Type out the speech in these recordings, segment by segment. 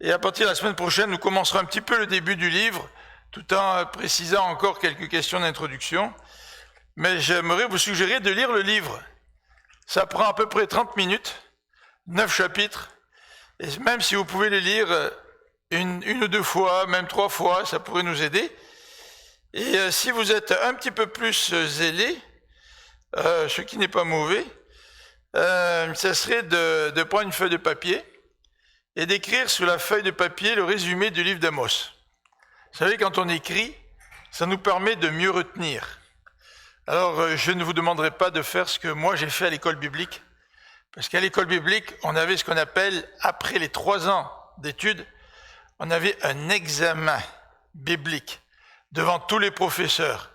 Et à partir de la semaine prochaine, nous commencerons un petit peu le début du livre, tout en précisant encore quelques questions d'introduction. Mais j'aimerais vous suggérer de lire le livre. Ça prend à peu près 30 minutes, 9 chapitres. Et même si vous pouvez les lire une ou deux fois, même 3 fois, ça pourrait nous aider. Et si vous êtes un petit peu plus zélé, ce qui n'est pas mauvais, ça serait de prendre une feuille de papier et d'écrire sur la feuille de papier le résumé du livre d'Amos. Vous savez, quand on écrit, ça nous permet de mieux retenir. Alors, je ne vous demanderai pas de faire ce que moi j'ai fait à l'école biblique, parce qu'à l'école biblique, on avait ce qu'on appelle, après les 3 ans d'études, on avait un examen biblique devant tous les professeurs.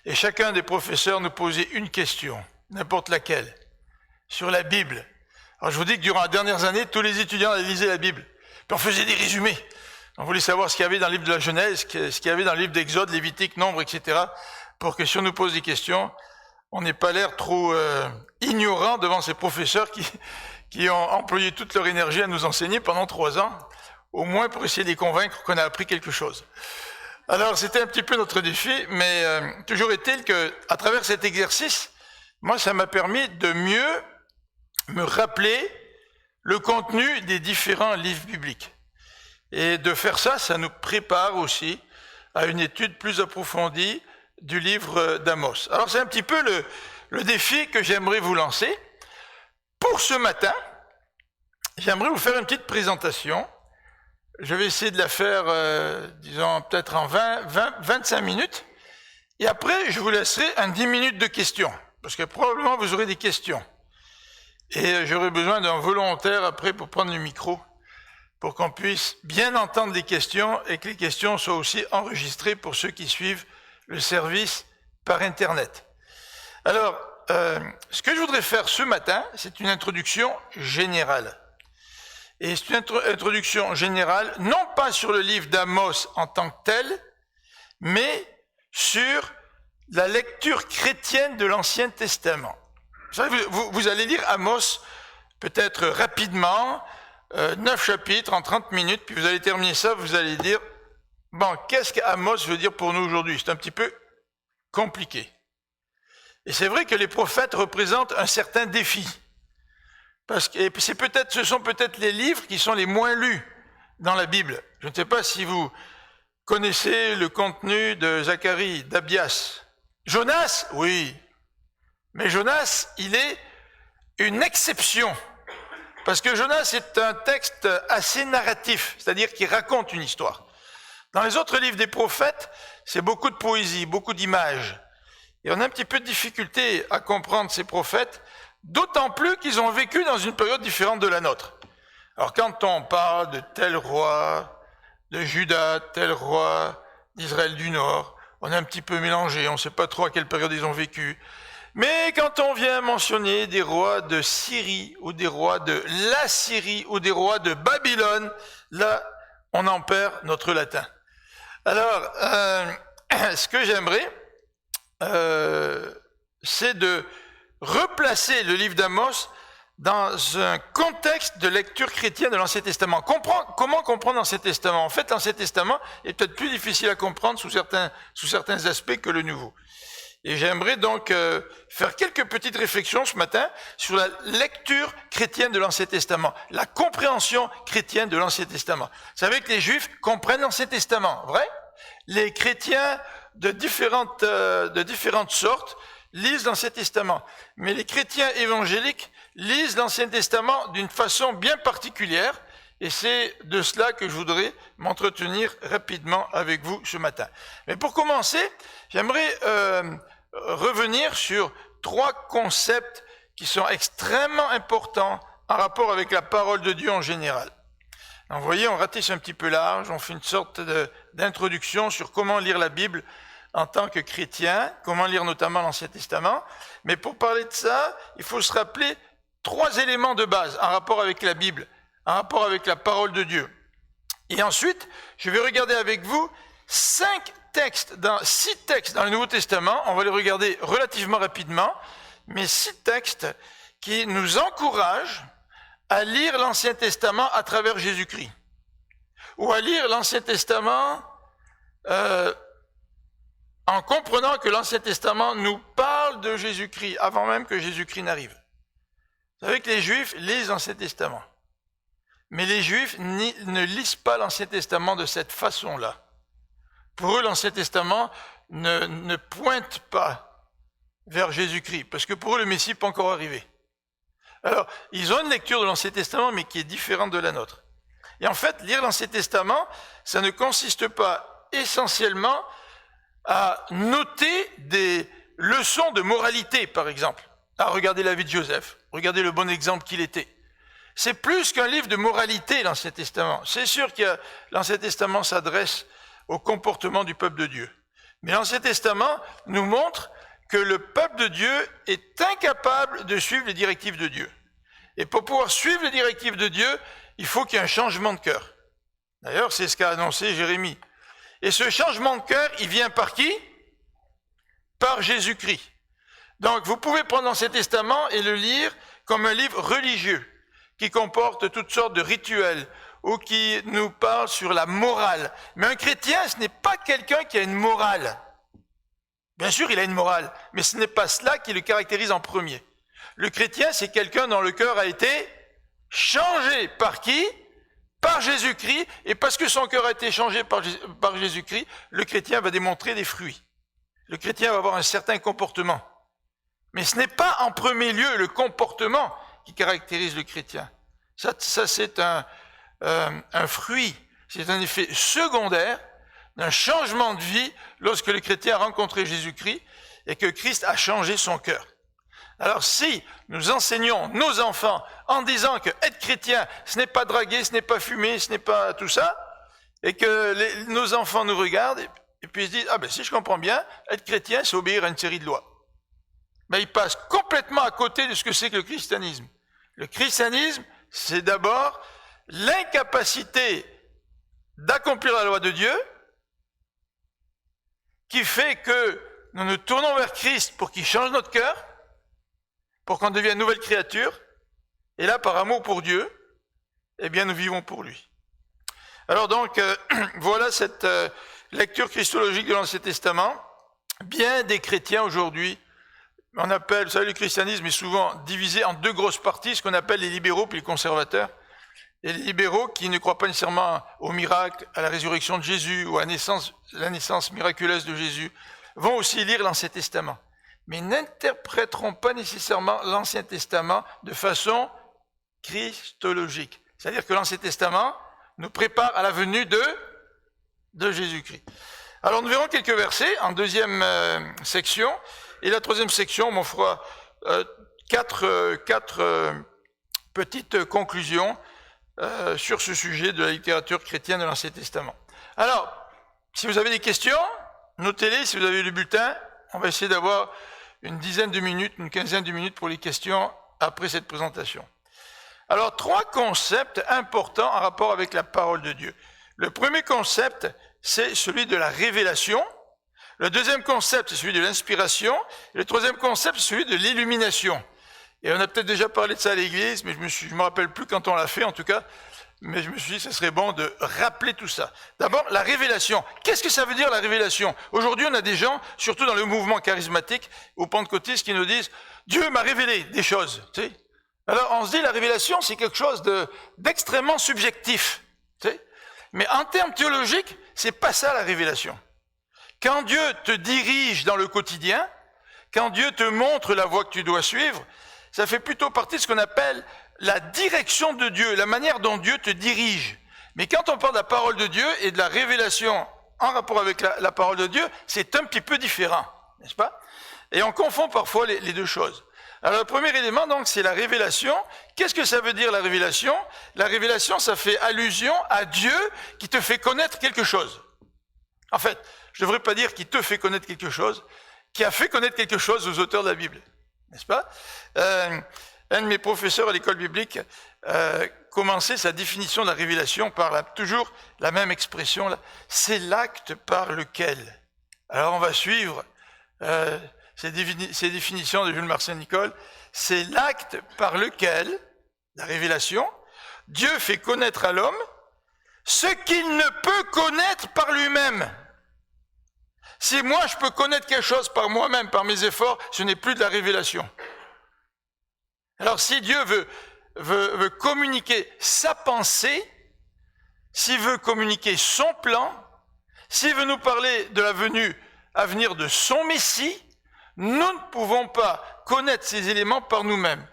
Et chacun des professeurs nous posait une question, n'importe laquelle, sur la Bible. Alors je vous dis que durant les dernières années, tous les étudiants lisaient la Bible. Puis on faisait des résumés. On voulait savoir ce qu'il y avait dans le livre de la Genèse, ce qu'il y avait dans le livre d'Exode, Lévitique, Nombre, etc. Pour que si on nous pose des questions, on n'ait pas l'air trop ignorant devant ces professeurs qui ont employé toute leur énergie à nous enseigner pendant 3 ans, au moins pour essayer de les convaincre qu'on a appris quelque chose. Alors c'était un petit peu notre défi, mais toujours est-il qu'à travers cet exercice, moi ça m'a permis de mieux me rappeler le contenu des différents livres bibliques. Et de faire ça, ça nous prépare aussi à une étude plus approfondie du livre d'Amos. Alors c'est un petit peu le défi que j'aimerais vous lancer. Pour ce matin, j'aimerais vous faire une petite présentation. Je vais essayer de la faire, disons, peut-être en 25 minutes. Et après, je vous laisserai un 10 minutes de questions. Parce que probablement, vous aurez des questions. Et j'aurai besoin d'un volontaire après pour prendre le micro, pour qu'on puisse bien entendre les questions et que les questions soient aussi enregistrées pour ceux qui suivent le service par Internet. Alors, ce que je voudrais faire ce matin, c'est une introduction générale. Et c'est une introduction générale, non pas sur le livre d'Amos en tant que tel, mais sur la lecture chrétienne de l'Ancien Testament. Vous savez, vous allez lire Amos peut-être rapidement, 9 chapitres en 30 minutes, puis vous allez terminer ça, vous allez dire, bon, qu'est-ce qu'Amos veut dire pour nous aujourd'hui? C'est un petit peu compliqué. Et c'est vrai que les prophètes représentent un certain défi. Parce que ce sont peut-être les livres qui sont les moins lus dans la Bible. Je ne sais pas si vous connaissez le contenu de Zacharie, d'Abias. Jonas, oui. Mais Jonas, il est une exception. Parce que Jonas est un texte assez narratif, c'est-à-dire qu'il raconte une histoire. Dans les autres livres des prophètes, c'est beaucoup de poésie, beaucoup d'images. Et on a un petit peu de difficulté à comprendre ces prophètes, d'autant plus qu'ils ont vécu dans une période différente de la nôtre. Alors quand on parle de tel roi de Juda, tel roi d'Israël du Nord, on est un petit peu mélangé, on ne sait pas trop à quelle période ils ont vécu. Mais quand on vient mentionner des rois de Syrie, ou des rois de l'Assyrie, ou des rois de Babylone, là, on en perd notre latin. Alors, ce que j'aimerais, c'est de replacer le livre d'Amos dans un contexte de lecture chrétienne de l'Ancien Testament. Comment comprendre l'Ancien Testament? En fait, l'Ancien Testament est peut-être plus difficile à comprendre sous certains aspects que le Nouveau. Et j'aimerais donc faire quelques petites réflexions ce matin sur la lecture chrétienne de l'Ancien Testament, la compréhension chrétienne de l'Ancien Testament. Vous savez que les Juifs comprennent l'Ancien Testament, vrai? Les chrétiens de différentes sortes lisent l'Ancien Testament. Mais les chrétiens évangéliques lisent l'Ancien Testament d'une façon bien particulière, et c'est de cela que je voudrais m'entretenir rapidement avec vous ce matin. Mais pour commencer, j'aimerais revenir sur 3 concepts qui sont extrêmement importants en rapport avec la parole de Dieu en général. Donc, vous voyez, on ratisse un petit peu large, on fait une sorte d'introduction sur comment lire la Bible en tant que chrétien, comment lire notamment l'Ancien Testament. Mais pour parler de ça, il faut se rappeler 3 éléments de base en rapport avec la Bible, en rapport avec la parole de Dieu. Et ensuite, je vais regarder avec vous 6 textes dans le Nouveau Testament. On va les regarder relativement rapidement, mais 6 textes qui nous encouragent à lire l'Ancien Testament à travers Jésus-Christ. ou à lire l'Ancien Testament en comprenant que l'Ancien Testament nous parle de Jésus-Christ avant même que Jésus-Christ n'arrive. Vous savez que les Juifs lisent l'Ancien Testament, mais les Juifs ne lisent pas l'Ancien Testament de cette façon-là. Pour eux, l'Ancien Testament ne pointe pas vers Jésus-Christ, parce que pour eux, le Messie n'est pas encore arrivé. Alors, ils ont une lecture de l'Ancien Testament, mais qui est différente de la nôtre. Et en fait, lire l'Ancien Testament, ça ne consiste pas essentiellement à noter des leçons de moralité, par exemple. Regardez la vie de Joseph, regardez le bon exemple qu'il était. C'est plus qu'un livre de moralité, l'Ancien Testament. C'est sûr que l'Ancien Testament s'adresse au comportement du peuple de Dieu. Mais l'Ancien Testament nous montre que le peuple de Dieu est incapable de suivre les directives de Dieu. Et pour pouvoir suivre les directives de Dieu, il faut qu'il y ait un changement de cœur. D'ailleurs, c'est ce qu'a annoncé Jérémie. Et ce changement de cœur, il vient par qui? Par Jésus-Christ. Donc, vous pouvez prendre l'Ancien Testament et le lire comme un livre religieux qui comporte toutes sortes de rituels ou qui nous parle sur la morale. Mais un chrétien, ce n'est pas quelqu'un qui a une morale. Bien sûr, il a une morale, mais ce n'est pas cela qui le caractérise en premier. Le chrétien, c'est quelqu'un dont le cœur a été changé par qui? Par Jésus-Christ. Et parce que son cœur a été changé par Jésus-Christ, le chrétien va démontrer des fruits. Le chrétien va avoir un certain comportement. Mais ce n'est pas en premier lieu le comportement qui caractérise le chrétien. Ça c'est un fruit, c'est un effet secondaire d'un changement de vie lorsque le chrétien a rencontré Jésus-Christ et que Christ a changé son cœur. Alors si nous enseignons nos enfants en disant que être chrétien, ce n'est pas draguer, ce n'est pas fumer, ce n'est pas tout ça, et que nos enfants nous regardent et puis ils se disent « Ah ben si je comprends bien, être chrétien, c'est obéir à une série de lois ». Ben ils passent complètement à côté de ce que c'est que le christianisme. Le christianisme, c'est d'abord l'incapacité d'accomplir la loi de Dieu qui fait que nous nous tournons vers Christ pour qu'il change notre cœur, pour qu'on devienne nouvelle créature, et là, par amour pour Dieu, eh bien, nous vivons pour lui. Alors donc, voilà cette lecture christologique de l'Ancien Testament. Bien des chrétiens aujourd'hui, on appelle, vous savez, le christianisme est souvent divisé en deux grosses parties, ce qu'on appelle les libéraux puis les conservateurs. Et les libéraux qui ne croient pas nécessairement au miracle, à la résurrection de Jésus ou à la naissance miraculeuse de Jésus, vont aussi lire l'Ancien Testament. Mais n'interpréteront pas nécessairement l'Ancien Testament de façon christologique. C'est-à-dire que l'Ancien Testament nous prépare à la venue de Jésus-Christ. Alors nous verrons quelques versets en deuxième section. Et la troisième section, on fera quatre petites conclusions sur ce sujet de la littérature chrétienne de l'Ancien Testament. Alors, si vous avez des questions, notez-les. Si vous avez le bulletin, on va essayer d'avoir une dizaine de minutes, une quinzaine de minutes pour les questions après cette présentation. Alors, trois concepts importants en rapport avec la parole de Dieu. Le premier concept, c'est celui de la révélation. Le deuxième concept, c'est celui de l'inspiration. Et le troisième concept, c'est celui de l'illumination. Et on a peut-être déjà parlé de ça à l'église, mais je me rappelle plus quand on l'a fait, en tout cas. Mais je me suis dit, ce serait bon de rappeler tout ça. D'abord, la révélation. Qu'est-ce que ça veut dire, la révélation? Aujourd'hui, on a des gens, surtout dans le mouvement charismatique, ou pentecôtiste, qui nous disent, Dieu m'a révélé des choses. Tu sais? Alors, on se dit, la révélation, c'est quelque chose d'extrêmement subjectif. Tu sais? Mais en termes théologiques, c'est pas ça, la révélation. Quand Dieu te dirige dans le quotidien, quand Dieu te montre la voie que tu dois suivre, ça fait plutôt partie de ce qu'on appelle la direction de Dieu, la manière dont Dieu te dirige. Mais quand on parle de la parole de Dieu et de la révélation en rapport avec la parole de Dieu, c'est un petit peu différent, n'est-ce pas? Et on confond parfois les deux choses. Alors le premier élément, donc, c'est la révélation. Qu'est-ce que ça veut dire, la révélation? La révélation, ça fait allusion à Dieu qui te fait connaître quelque chose. En fait, je ne devrais pas dire qui te fait connaître quelque chose, qui a fait connaître quelque chose aux auteurs de la Bible, n'est-ce pas? Un de mes professeurs à l'école biblique commençait sa définition de la révélation par toujours la même expression, c'est l'acte par lequel. Alors on va suivre ces définitions de Jules Marcel Nicole. C'est l'acte par lequel, la révélation, Dieu fait connaître à l'homme ce qu'il ne peut connaître par lui-même. Si moi je peux connaître quelque chose par moi-même, par mes efforts, ce n'est plus de la révélation. Alors si Dieu veut communiquer sa pensée, s'il veut communiquer son plan, s'il veut nous parler de la venue à venir de son Messie, nous ne pouvons pas connaître ces éléments par nous-mêmes.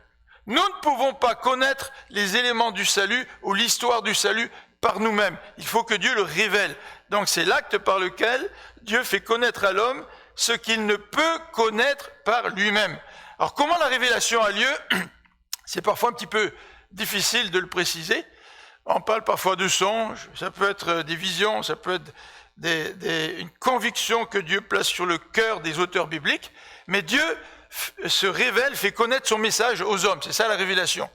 Nous ne pouvons pas connaître les éléments du salut ou l'histoire du salut par nous-mêmes. Il faut que Dieu le révèle. Donc c'est l'acte par lequel Dieu fait connaître à l'homme ce qu'il ne peut connaître par lui-même. Alors comment la révélation a lieu? C'est parfois un petit peu difficile de le préciser. On parle parfois de songes, ça peut être des visions, ça peut être une conviction que Dieu place sur le cœur des auteurs bibliques, mais Dieu se révèle, fait connaître son message aux hommes. C'est ça la révélation.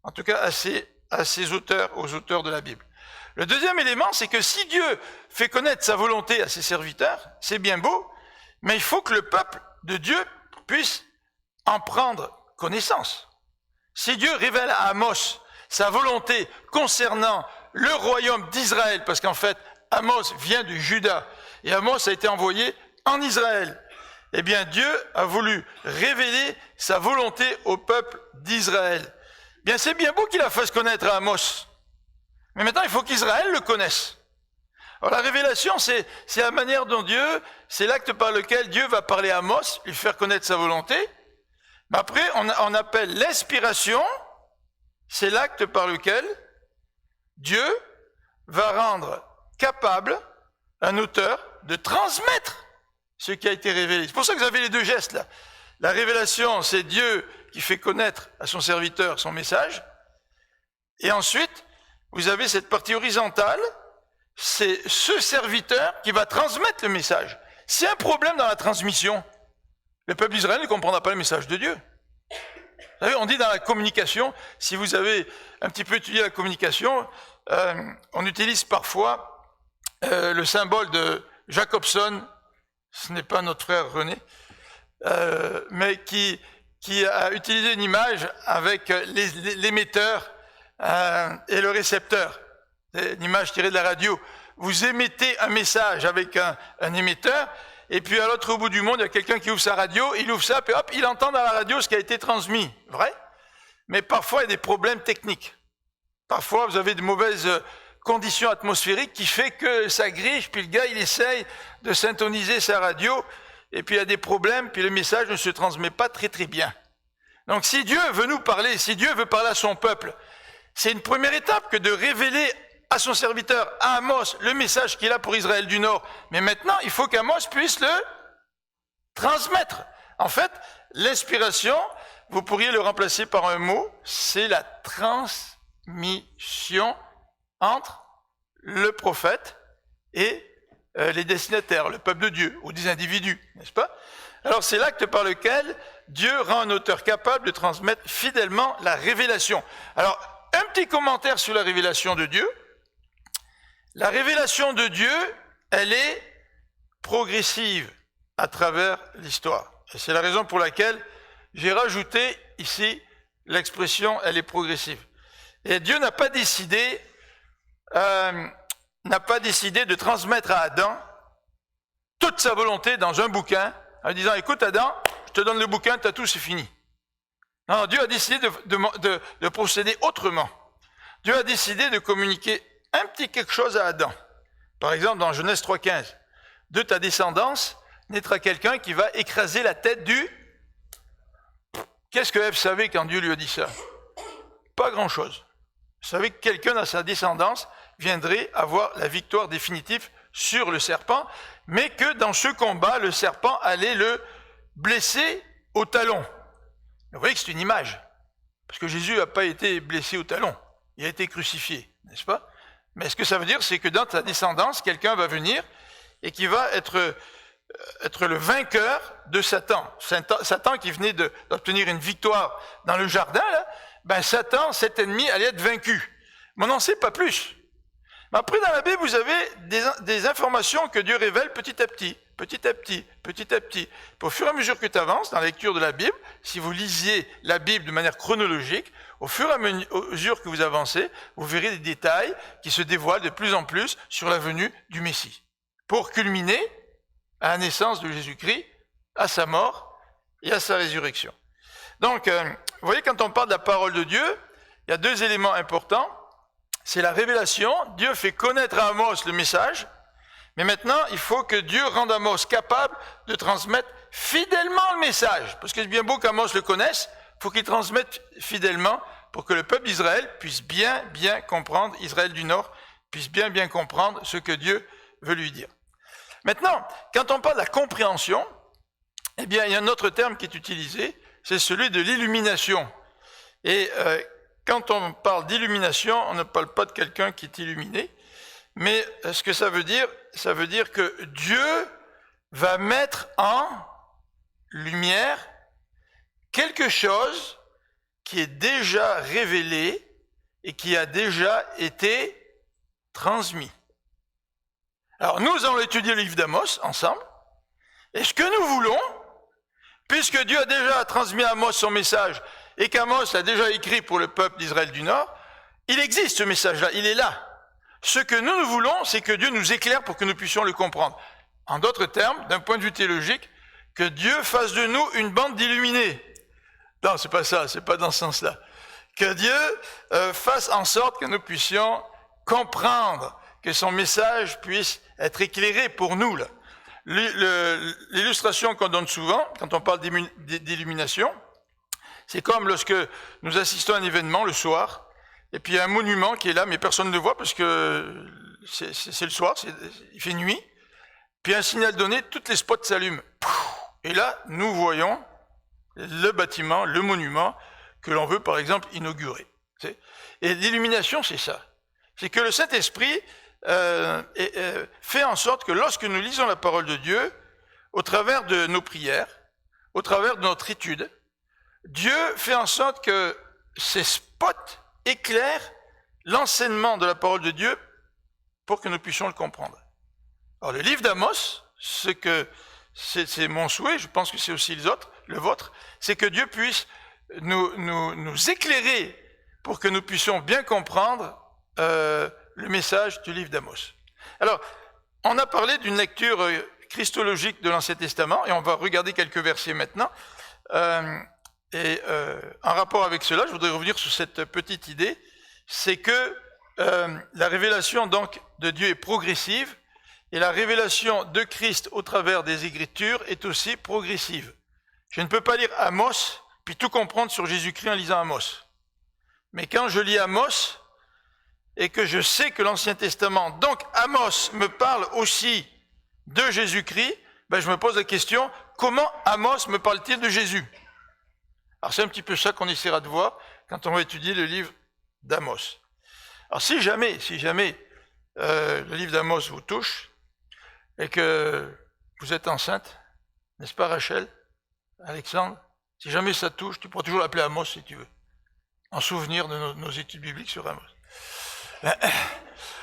En tout cas à ses auteurs, aux auteurs de la Bible. Le deuxième élément, c'est que si Dieu fait connaître sa volonté à ses serviteurs, c'est bien beau, mais il faut que le peuple de Dieu puisse en prendre connaissance. Si Dieu révèle à Amos sa volonté concernant le royaume d'Israël, parce qu'en fait, Amos vient du Juda, et Amos a été envoyé en Israël, eh bien Dieu a voulu révéler sa volonté au peuple d'Israël. Bien, c'est bien beau qu'il la fasse connaître à Amos, mais maintenant il faut qu'Israël le connaisse. Alors la révélation, c'est la manière dont Dieu, c'est l'acte par lequel Dieu va parler à Amos, lui faire connaître sa volonté. Mais après, on appelle l'inspiration, c'est l'acte par lequel Dieu va rendre capable un auteur de transmettre ce qui a été révélé. C'est pour ça que vous avez les deux gestes là. La révélation, c'est Dieu qui fait connaître à son serviteur son message. Et ensuite, vous avez cette partie horizontale, c'est ce serviteur qui va transmettre le message. S'il y a un problème dans la transmission, le peuple d'Israël ne comprendra pas le message de Dieu. Vous savez, on dit dans la communication, si vous avez un petit peu étudié la communication, on utilise parfois le symbole de Jacobson, ce n'est pas notre frère René, mais qui a utilisé une image avec l'émetteur et le récepteur. C'est une image tirée de la radio. Vous émettez un message avec un émetteur, et puis à l'autre bout du monde, il y a quelqu'un qui ouvre sa radio, il ouvre ça, puis hop, il entend dans la radio ce qui a été transmis. Vrai? Mais parfois, il y a des problèmes techniques. Parfois, vous avez de mauvaises conditions atmosphériques qui fait que ça griche, puis le gars, il essaye de syntoniser sa radio, et puis il y a des problèmes, puis le message ne se transmet pas très très bien. Donc si Dieu veut nous parler, si Dieu veut parler à son peuple, c'est une première étape que de révéler à son serviteur, à Amos, le message qu'il a pour Israël du Nord. Mais maintenant, il faut qu'Amos puisse le transmettre. En fait, l'inspiration, vous pourriez le remplacer par un mot, c'est la transmission entre le prophète et les destinataires, le peuple de Dieu, ou des individus, n'est-ce pas? Alors c'est l'acte par lequel Dieu rend un auteur capable de transmettre fidèlement la révélation. Alors, un petit commentaire sur la révélation de Dieu. La révélation de Dieu, elle est progressive à travers l'histoire. Et c'est la raison pour laquelle j'ai rajouté ici l'expression « elle est progressive ». Et Dieu n'a pas décidé de transmettre à Adam toute sa volonté dans un bouquin en disant « écoute Adam, je te donne le bouquin, t'as tout, c'est fini ». Non, Dieu a décidé de procéder autrement. Dieu a décidé de communiquer un petit quelque chose à Adam. Par exemple, dans Genèse 3,15, de ta descendance naîtra quelqu'un qui va écraser la tête du... Qu'est-ce que Ève savait quand Dieu lui a dit ça? Pas grand-chose. Vous savez que quelqu'un dans sa descendance viendrait avoir la victoire définitive sur le serpent, mais que dans ce combat, le serpent allait le blesser au talon. Vous voyez que c'est une image, parce que Jésus n'a pas été blessé au talon, il a été crucifié, n'est-ce pas? Mais ce que ça veut dire, c'est que dans ta descendance, quelqu'un va venir et qui va être le vainqueur de Satan. Satan qui venait d'obtenir une victoire dans le jardin, là, ben Satan, cet ennemi, allait être vaincu. Mais on n'en sait pas plus. Mais après, dans la Bible, vous avez des informations que Dieu révèle petit à petit. petit à petit, petit à petit. Au fur et à mesure que tu avances dans la lecture de la Bible, si vous lisiez la Bible de manière chronologique, au fur et à mesure que vous avancez, vous verrez des détails qui se dévoilent de plus en plus sur la venue du Messie, pour culminer à la naissance de Jésus-Christ, à sa mort et à sa résurrection. Donc, vous voyez, quand on parle de la parole de Dieu, il y a deux éléments importants. C'est la révélation. Dieu fait connaître à Amos le message, mais maintenant, il faut que Dieu rende Amos capable de transmettre fidèlement le message. Parce que c'est bien beau qu'Amos le connaisse, il faut qu'il transmette fidèlement pour que le peuple d'Israël puisse bien comprendre, Israël du Nord, puisse bien comprendre ce que Dieu veut lui dire. Maintenant, quand on parle de la compréhension, eh bien, il y a un autre terme qui est utilisé, c'est celui de l'illumination. Et quand on parle d'illumination, on ne parle pas de quelqu'un qui est illuminé, mais ce que ça veut dire que Dieu va mettre en lumière quelque chose qui est déjà révélé et qui a déjà été transmis. Alors, nous allons étudier le livre d'Amos ensemble. Et ce que nous voulons, puisque Dieu a déjà transmis à Amos son message et qu'Amos l'a déjà écrit pour le peuple d'Israël du Nord, il existe ce message-là, il est là. Ce que nous voulons, c'est que Dieu nous éclaire pour que nous puissions le comprendre. En d'autres termes, d'un point de vue théologique, que Dieu fasse de nous une bande d'illuminés. Non, c'est pas ça, c'est pas dans ce sens-là. Que Dieu fasse en sorte que nous puissions comprendre, que son message puisse être éclairé pour nous, là. L'illustration qu'on donne souvent, quand on parle d'illumination, c'est comme lorsque nous assistons à un événement le soir, et puis il y a un monument qui est là, mais personne ne le voit parce que c'est le soir, il fait nuit, puis un signal donné, toutes les spots s'allument. Et là, nous voyons le bâtiment, le monument que l'on veut, par exemple, inaugurer. Et l'illumination, c'est ça. C'est que le Saint-Esprit fait en sorte que lorsque nous lisons la parole de Dieu, au travers de nos prières, au travers de notre étude, Dieu fait en sorte que ces spots éclairent l'enseignement de la parole de Dieu pour que nous puissions le comprendre. Alors le livre d'Amos, c'est mon souhait, je pense que c'est aussi le vôtre, c'est que Dieu puisse nous éclairer pour que nous puissions bien comprendre le message du livre d'Amos. Alors, on a parlé d'une lecture christologique de l'Ancien Testament, et on va regarder quelques versets maintenant. En rapport avec cela, je voudrais revenir sur cette petite idée, c'est que la révélation donc de Dieu est progressive, et la révélation de Christ au travers des Écritures est aussi progressive. Je ne peux pas lire Amos, puis tout comprendre sur Jésus-Christ en lisant Amos. Mais quand je lis Amos, et que je sais que l'Ancien Testament, donc Amos, me parle aussi de Jésus-Christ, ben je me pose la question, comment Amos me parle-t-il de Jésus? Alors c'est un petit peu ça qu'on essaiera de voir quand on va étudier le livre d'Amos. Alors si jamais le livre d'Amos vous touche, et que vous êtes enceinte, n'est-ce pas Rachel, Alexandre? Si jamais ça touche, tu pourras toujours l'appeler Amos si tu veux, en souvenir de nos études bibliques sur Amos.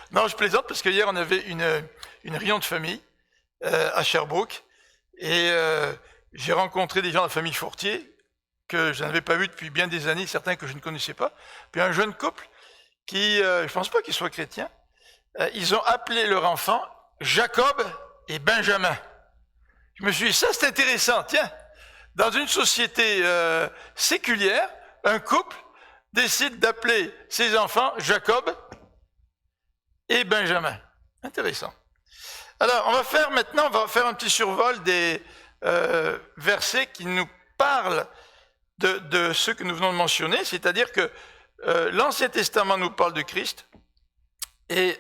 Non, je plaisante parce que hier on avait une réunion de famille à Sherbrooke et j'ai rencontré des gens de la famille Fortier que je n'avais pas vu depuis bien des années, certains que je ne connaissais pas. Puis un jeune couple qui, je pense pas qu'ils soient chrétiens, ils ont appelé leur enfant Jacob et Benjamin. Je me suis dit, ça c'est intéressant, tiens, dans une société séculière, un couple décide d'appeler ses enfants Jacob et Benjamin. Intéressant. Alors, on va faire un petit survol des versets qui nous parlent de ce que nous venons de mentionner, c'est-à-dire que l'Ancien Testament nous parle de Christ, et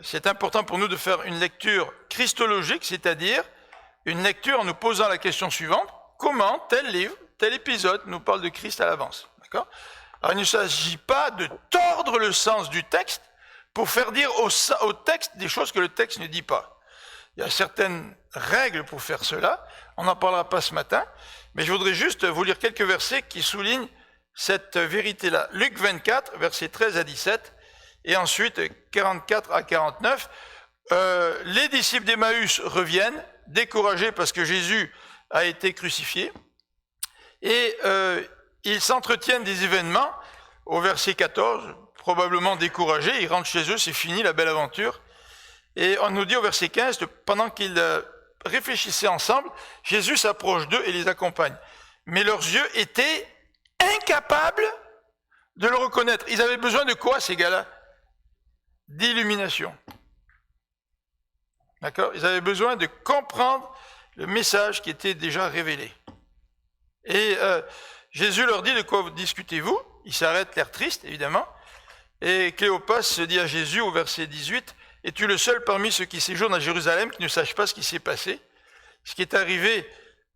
c'est important pour nous de faire une lecture christologique, c'est-à-dire une lecture en nous posant la question suivante, comment tel livre, tel épisode nous parle de Christ à l'avance. D'accord ? Alors, il ne s'agit pas de tordre le sens du texte pour faire dire au texte des choses que le texte ne dit pas. Il y a certaines règles pour faire cela, on n'en parlera pas ce matin, mais je voudrais juste vous lire quelques versets qui soulignent cette vérité-là. Luc 24, versets 13 à 17, et ensuite 44 à 49. les disciples d'Emmaüs reviennent, découragés parce que Jésus a été crucifié, et ils s'entretiennent des événements. Au verset 14, probablement découragés, ils rentrent chez eux, c'est fini la belle aventure. Et on nous dit au verset 15, pendant qu'ils réfléchissaient ensemble, Jésus s'approche d'eux et les accompagne. Mais leurs yeux étaient incapables de le reconnaître. Ils avaient besoin de quoi, ces gars-là? D'illumination. D'accord? Ils avaient besoin de comprendre le message qui était déjà révélé. Et Jésus leur dit, de quoi discutez-vous? Ils s'arrêtent, l'air triste, évidemment. Et Cléopas se dit à Jésus, au verset 18, « Es-tu le seul parmi ceux qui séjournent à Jérusalem qui ne sachent pas ce qui s'est passé ?» Ce qui est arrivé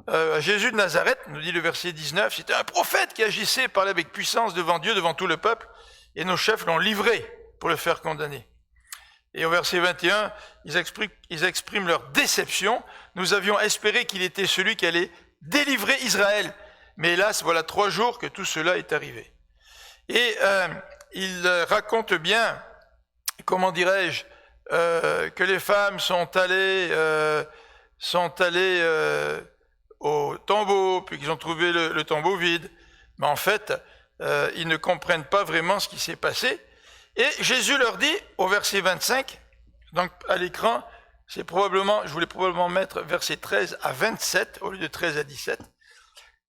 à Jésus de Nazareth, nous dit le verset 19, c'était un prophète qui agissait, parlait avec puissance devant Dieu, devant tout le peuple, et nos chefs l'ont livré pour le faire condamner. Et au verset 21, ils expriment leur déception. Nous avions espéré qu'il était celui qui allait délivrer Israël. Mais hélas, voilà 3 jours que tout cela est arrivé. Et il raconte bien, comment dirais-je, que les femmes sont allées au tombeau, puis qu'ils ont trouvé le tombeau vide. Mais en fait, ils ne comprennent pas vraiment ce qui s'est passé. Et Jésus leur dit, au verset 25, donc à l'écran, je voulais probablement mettre verset 13 à 27, au lieu de 13 à 17.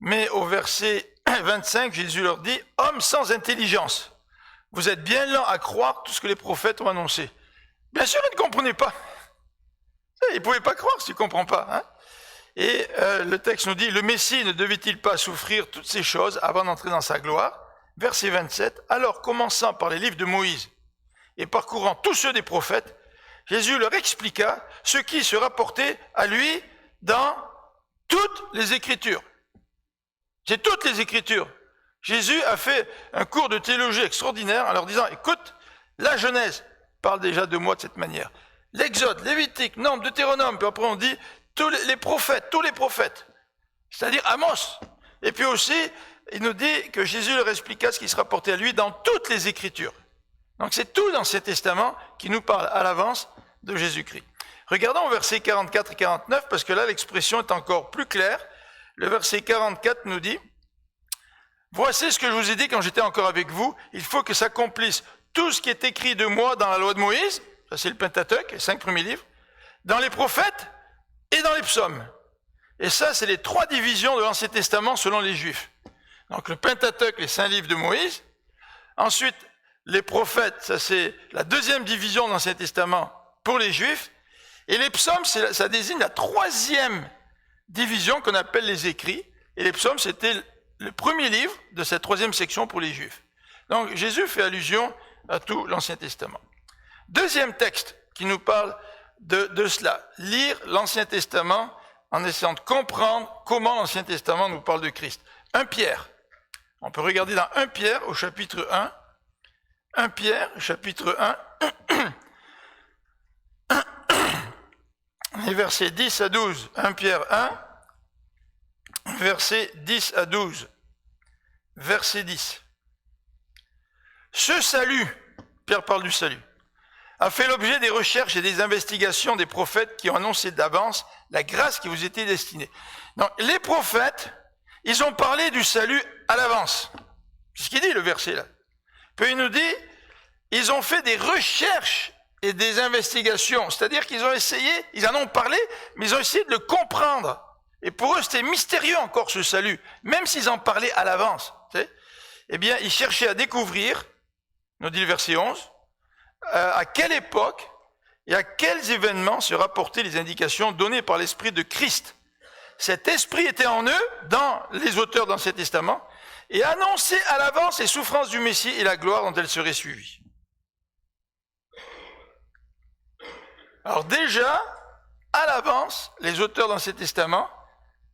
Mais au verset 25, Jésus leur dit, « Hommes sans intelligence, vous êtes bien lents à croire tout ce que les prophètes ont annoncé. » Bien sûr, ils ne comprenaient pas. Ils ne pouvaient pas croire s'ils ne comprennent pas. Hein? Et le texte nous dit, « Le Messie ne devait-il pas souffrir toutes ces choses avant d'entrer dans sa gloire ?» Verset 27, « Alors, commençant par les livres de Moïse et parcourant tous ceux des prophètes, Jésus leur expliqua ce qui se rapportait à lui dans toutes les Écritures. » C'est toutes les Écritures. Jésus a fait un cours de théologie extraordinaire en leur disant, écoute, la Genèse parle déjà de moi de cette manière. L'Exode, Lévitique, Nombre, Deutéronome, puis après on dit tous les prophètes, c'est-à-dire Amos. Et puis aussi, il nous dit que Jésus leur expliqua ce qui se rapportait à lui dans toutes les Écritures. Donc c'est tout l'Ancien Testament qui nous parle à l'avance de Jésus-Christ. Regardons au verset 44 et 49, parce que là l'expression est encore plus claire. Le verset 44 nous dit, « Voici ce que je vous ai dit quand j'étais encore avec vous, il faut que s'accomplisse tout ce qui est écrit de moi dans la loi de Moïse, ça c'est le Pentateuque, les 5 premiers livres, dans les prophètes et dans les psaumes. » Et ça, c'est les 3 divisions de l'Ancien Testament selon les Juifs. Donc le Pentateuque, les 5 livres de Moïse. Ensuite, les prophètes, ça c'est la 2e division de l'Ancien Testament pour les Juifs. Et les psaumes, ça désigne la 3e division qu'on appelle les écrits. Et les psaumes, c'était le premier livre de cette 3e section pour les Juifs. Donc Jésus fait allusion à tout l'Ancien Testament. 2e texte qui nous parle de cela. Lire l'Ancien Testament en essayant de comprendre comment l'Ancien Testament nous parle de Christ. 1 Pierre. On peut regarder dans 1 Pierre au chapitre 1. 1 Pierre, chapitre 1. Les versets 10 à 12. 1 Pierre 1, versets 10 à 12. Verset 10. Ce salut, Pierre parle du salut, a fait l'objet des recherches et des investigations des prophètes qui ont annoncé d'avance la grâce qui vous était destinée. Donc, les prophètes, ils ont parlé du salut à l'avance. C'est ce qu'il dit, le verset là. Puis il nous dit, ils ont fait des recherches et des investigations. C'est-à-dire qu'ils ont essayé, ils en ont parlé, mais ils ont essayé de le comprendre. Et pour eux, c'était mystérieux encore ce salut, même s'ils en parlaient à l'avance. Eh bien, ils cherchaient à découvrir, nous dit le verset 11, à quelle époque et à quels événements se rapportaient les indications données par l'Esprit de Christ. Cet Esprit était en eux, dans les auteurs de l'Ancien Testament, et annonçait à l'avance les souffrances du Messie et la gloire dont elles seraient suivies. Alors déjà, à l'avance, les auteurs de l'Ancien Testament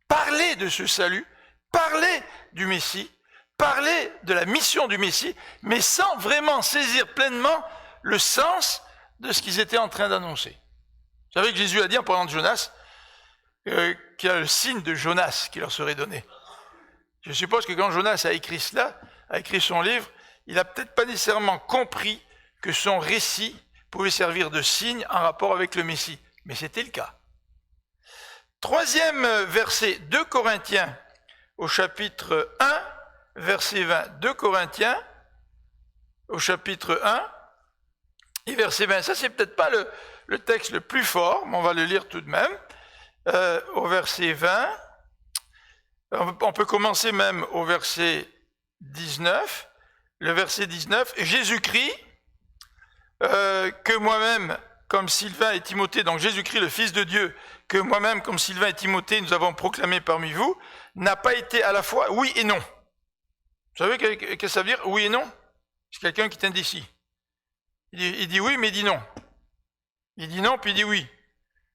parlaient de ce salut, parlaient du Messie, parlaient de la mission du Messie, mais sans vraiment saisir pleinement le sens de ce qu'ils étaient en train d'annoncer. Vous savez que Jésus a dit en parlant de Jonas, qu'il y a le signe de Jonas qui leur serait donné. Je suppose que quand Jonas a écrit cela, a écrit son livre, il n'a peut-être pas nécessairement compris que son récit pouvaient servir de signe en rapport avec le Messie. Mais c'était le cas. Troisième verset, 2 Corinthiens, au chapitre 1, verset 20. 2 Corinthiens, au chapitre 1, et verset 20. Ça, c'est peut-être pas le texte le plus fort, mais on va le lire tout de même. Au verset 20, on peut commencer même au verset 19. Le verset 19, Jésus-Christ, que moi-même, comme Sylvain et Timothée, donc Jésus-Christ, le Fils de Dieu, que moi-même, comme Sylvain et Timothée, nous avons proclamé parmi vous, n'a pas été à la fois oui et non. Vous savez ce que ça veut dire, oui et non? C'est quelqu'un qui est indécis. Il dit oui, mais il dit non. Il dit non, puis il dit oui.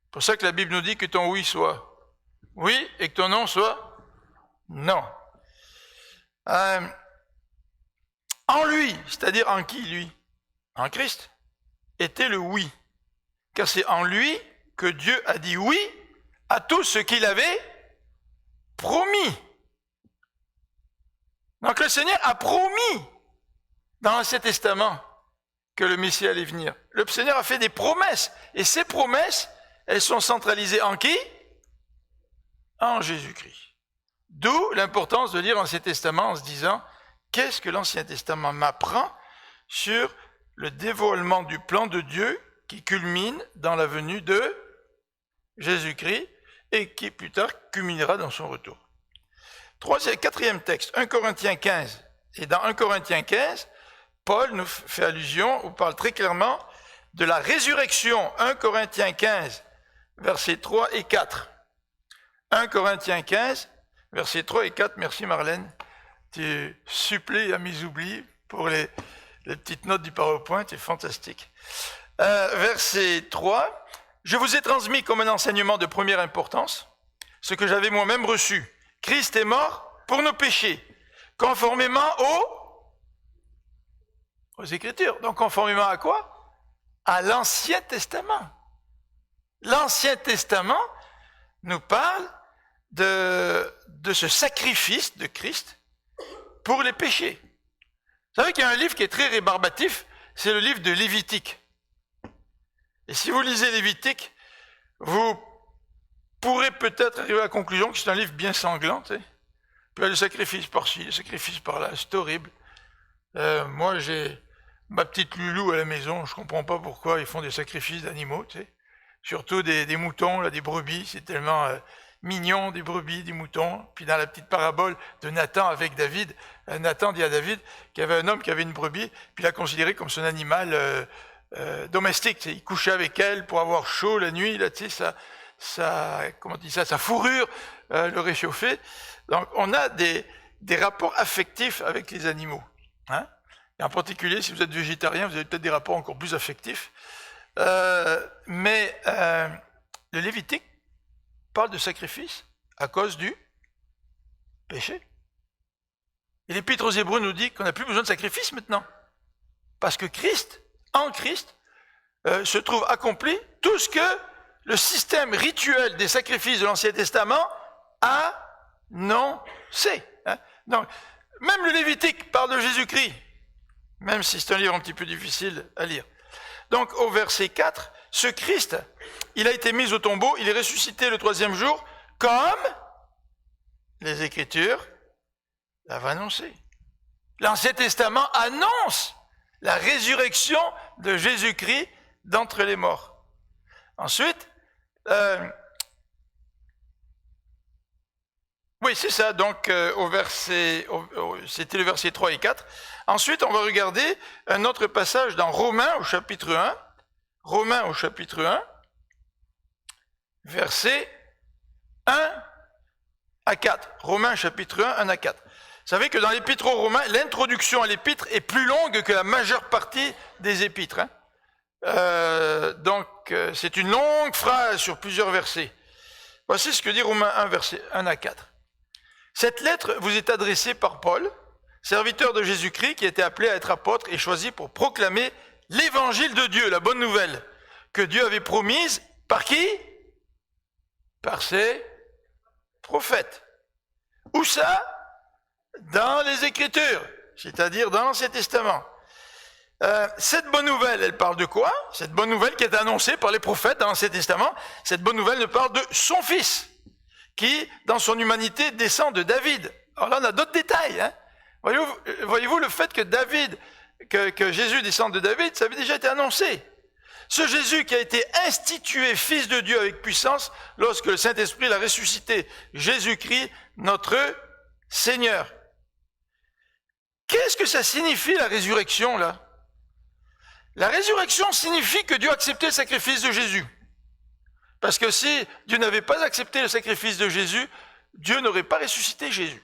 C'est pour ça que la Bible nous dit que ton oui soit oui et que ton non soit non. En lui, c'est-à-dire en qui, lui? En Christ, était le oui. Car c'est en lui que Dieu a dit oui à tout ce qu'il avait promis. Donc le Seigneur a promis dans l'Ancien Testament que le Messie allait venir. Le Seigneur a fait des promesses. Et ces promesses, elles sont centralisées en qui? En Jésus-Christ. D'où l'importance de lire l'Ancien Testament en se disant, qu'est-ce que l'Ancien Testament m'apprend sur le dévoilement du plan de Dieu qui culmine dans la venue de Jésus-Christ et qui plus tard culminera dans son retour. Quatrième texte, 1 Corinthiens 15. Et dans 1 Corinthiens 15, Paul nous fait allusion, ou parle très clairement de la résurrection. 1 Corinthiens 15, versets 3 et 4. 1 Corinthiens 15, versets 3 et 4. Merci Marlène. Tu supplées à mes oublis pour les petites notes du PowerPoint, c'est fantastique. Verset 3. Je vous ai transmis comme un enseignement de première importance ce que j'avais moi-même reçu. Christ est mort pour nos péchés, conformément aux Écritures. Donc conformément à quoi? À l'Ancien Testament. L'Ancien Testament nous parle de ce sacrifice de Christ pour les péchés. Vous savez qu'il y a un livre qui est très rébarbatif, c'est le livre de Lévitique. Et si vous lisez Lévitique, vous pourrez peut-être arriver à la conclusion que c'est un livre bien sanglant. Tu sais. Puis il y a le sacrifice par-ci, le sacrifice par-là, c'est horrible. Moi, j'ai ma petite loulou à la maison, je comprends pas pourquoi ils font des sacrifices d'animaux, tu sais. Surtout des moutons, là, des brebis, c'est tellement mignon, des brebis, des moutons. Puis dans la petite parabole de Nathan avec David, Nathan dit à David qu'il y avait un homme qui avait une brebis, puis il l'a considéré comme son animal domestique. Il couchait avec elle pour avoir chaud la nuit, là, tu sais, sa fourrure le réchauffait. Donc on a des rapports affectifs avec les animaux. Hein? Et en particulier, si vous êtes végétarien, vous avez peut-être des rapports encore plus affectifs. Mais le Lévitique parle de sacrifice à cause du péché. Et l'Épître aux Hébreux nous dit qu'on n'a plus besoin de sacrifice maintenant. Parce que Christ, en Christ, se trouve accompli tout ce que le système rituel des sacrifices de l'Ancien Testament annonçait. Hein? Donc, même le Lévitique parle de Jésus-Christ, même si c'est un livre un petit peu difficile à lire. Donc, au verset 4, ce Christ, il a été mis au tombeau, il est ressuscité le 3e jour, comme les Écritures l'avaient annoncé. L'Ancien Testament annonce la résurrection de Jésus-Christ d'entre les morts. Ensuite, oui, c'est ça, donc c'était le verset 3 et 4. Ensuite, on va regarder un autre passage dans Romains au chapitre 1. Romains au chapitre 1, versets 1 à 4. Romains chapitre 1, 1 à 4. Vous savez que dans l'épître aux Romains, l'introduction à l'épître est plus longue que la majeure partie des épîtres. Hein? Donc, c'est une longue phrase sur plusieurs versets. Voici ce que dit Romains 1, versets 1 à 4. Cette lettre vous est adressée par Paul, serviteur de Jésus-Christ, qui était appelé à être apôtre et choisi pour proclamer l'évangile de Dieu, la bonne nouvelle, que Dieu avait promise par qui? Par ses prophètes. Où ça? Dans les Écritures, c'est-à-dire dans l'Ancien Testament. Cette bonne nouvelle, elle parle de quoi? Cette bonne nouvelle qui est annoncée par les prophètes dans l'Ancien Testament, cette bonne nouvelle ne parle de son fils, qui, dans son humanité, descend de David. Alors là, on a d'autres détails. Hein. Voyez-vous, le fait que que Jésus descende de David, ça avait déjà été annoncé. Ce Jésus qui a été institué fils de Dieu avec puissance lorsque le Saint-Esprit l'a ressuscité, Jésus-Christ, notre Seigneur. Qu'est-ce que ça signifie la résurrection, là? La résurrection signifie que Dieu a accepté le sacrifice de Jésus. Parce que si Dieu n'avait pas accepté le sacrifice de Jésus, Dieu n'aurait pas ressuscité Jésus.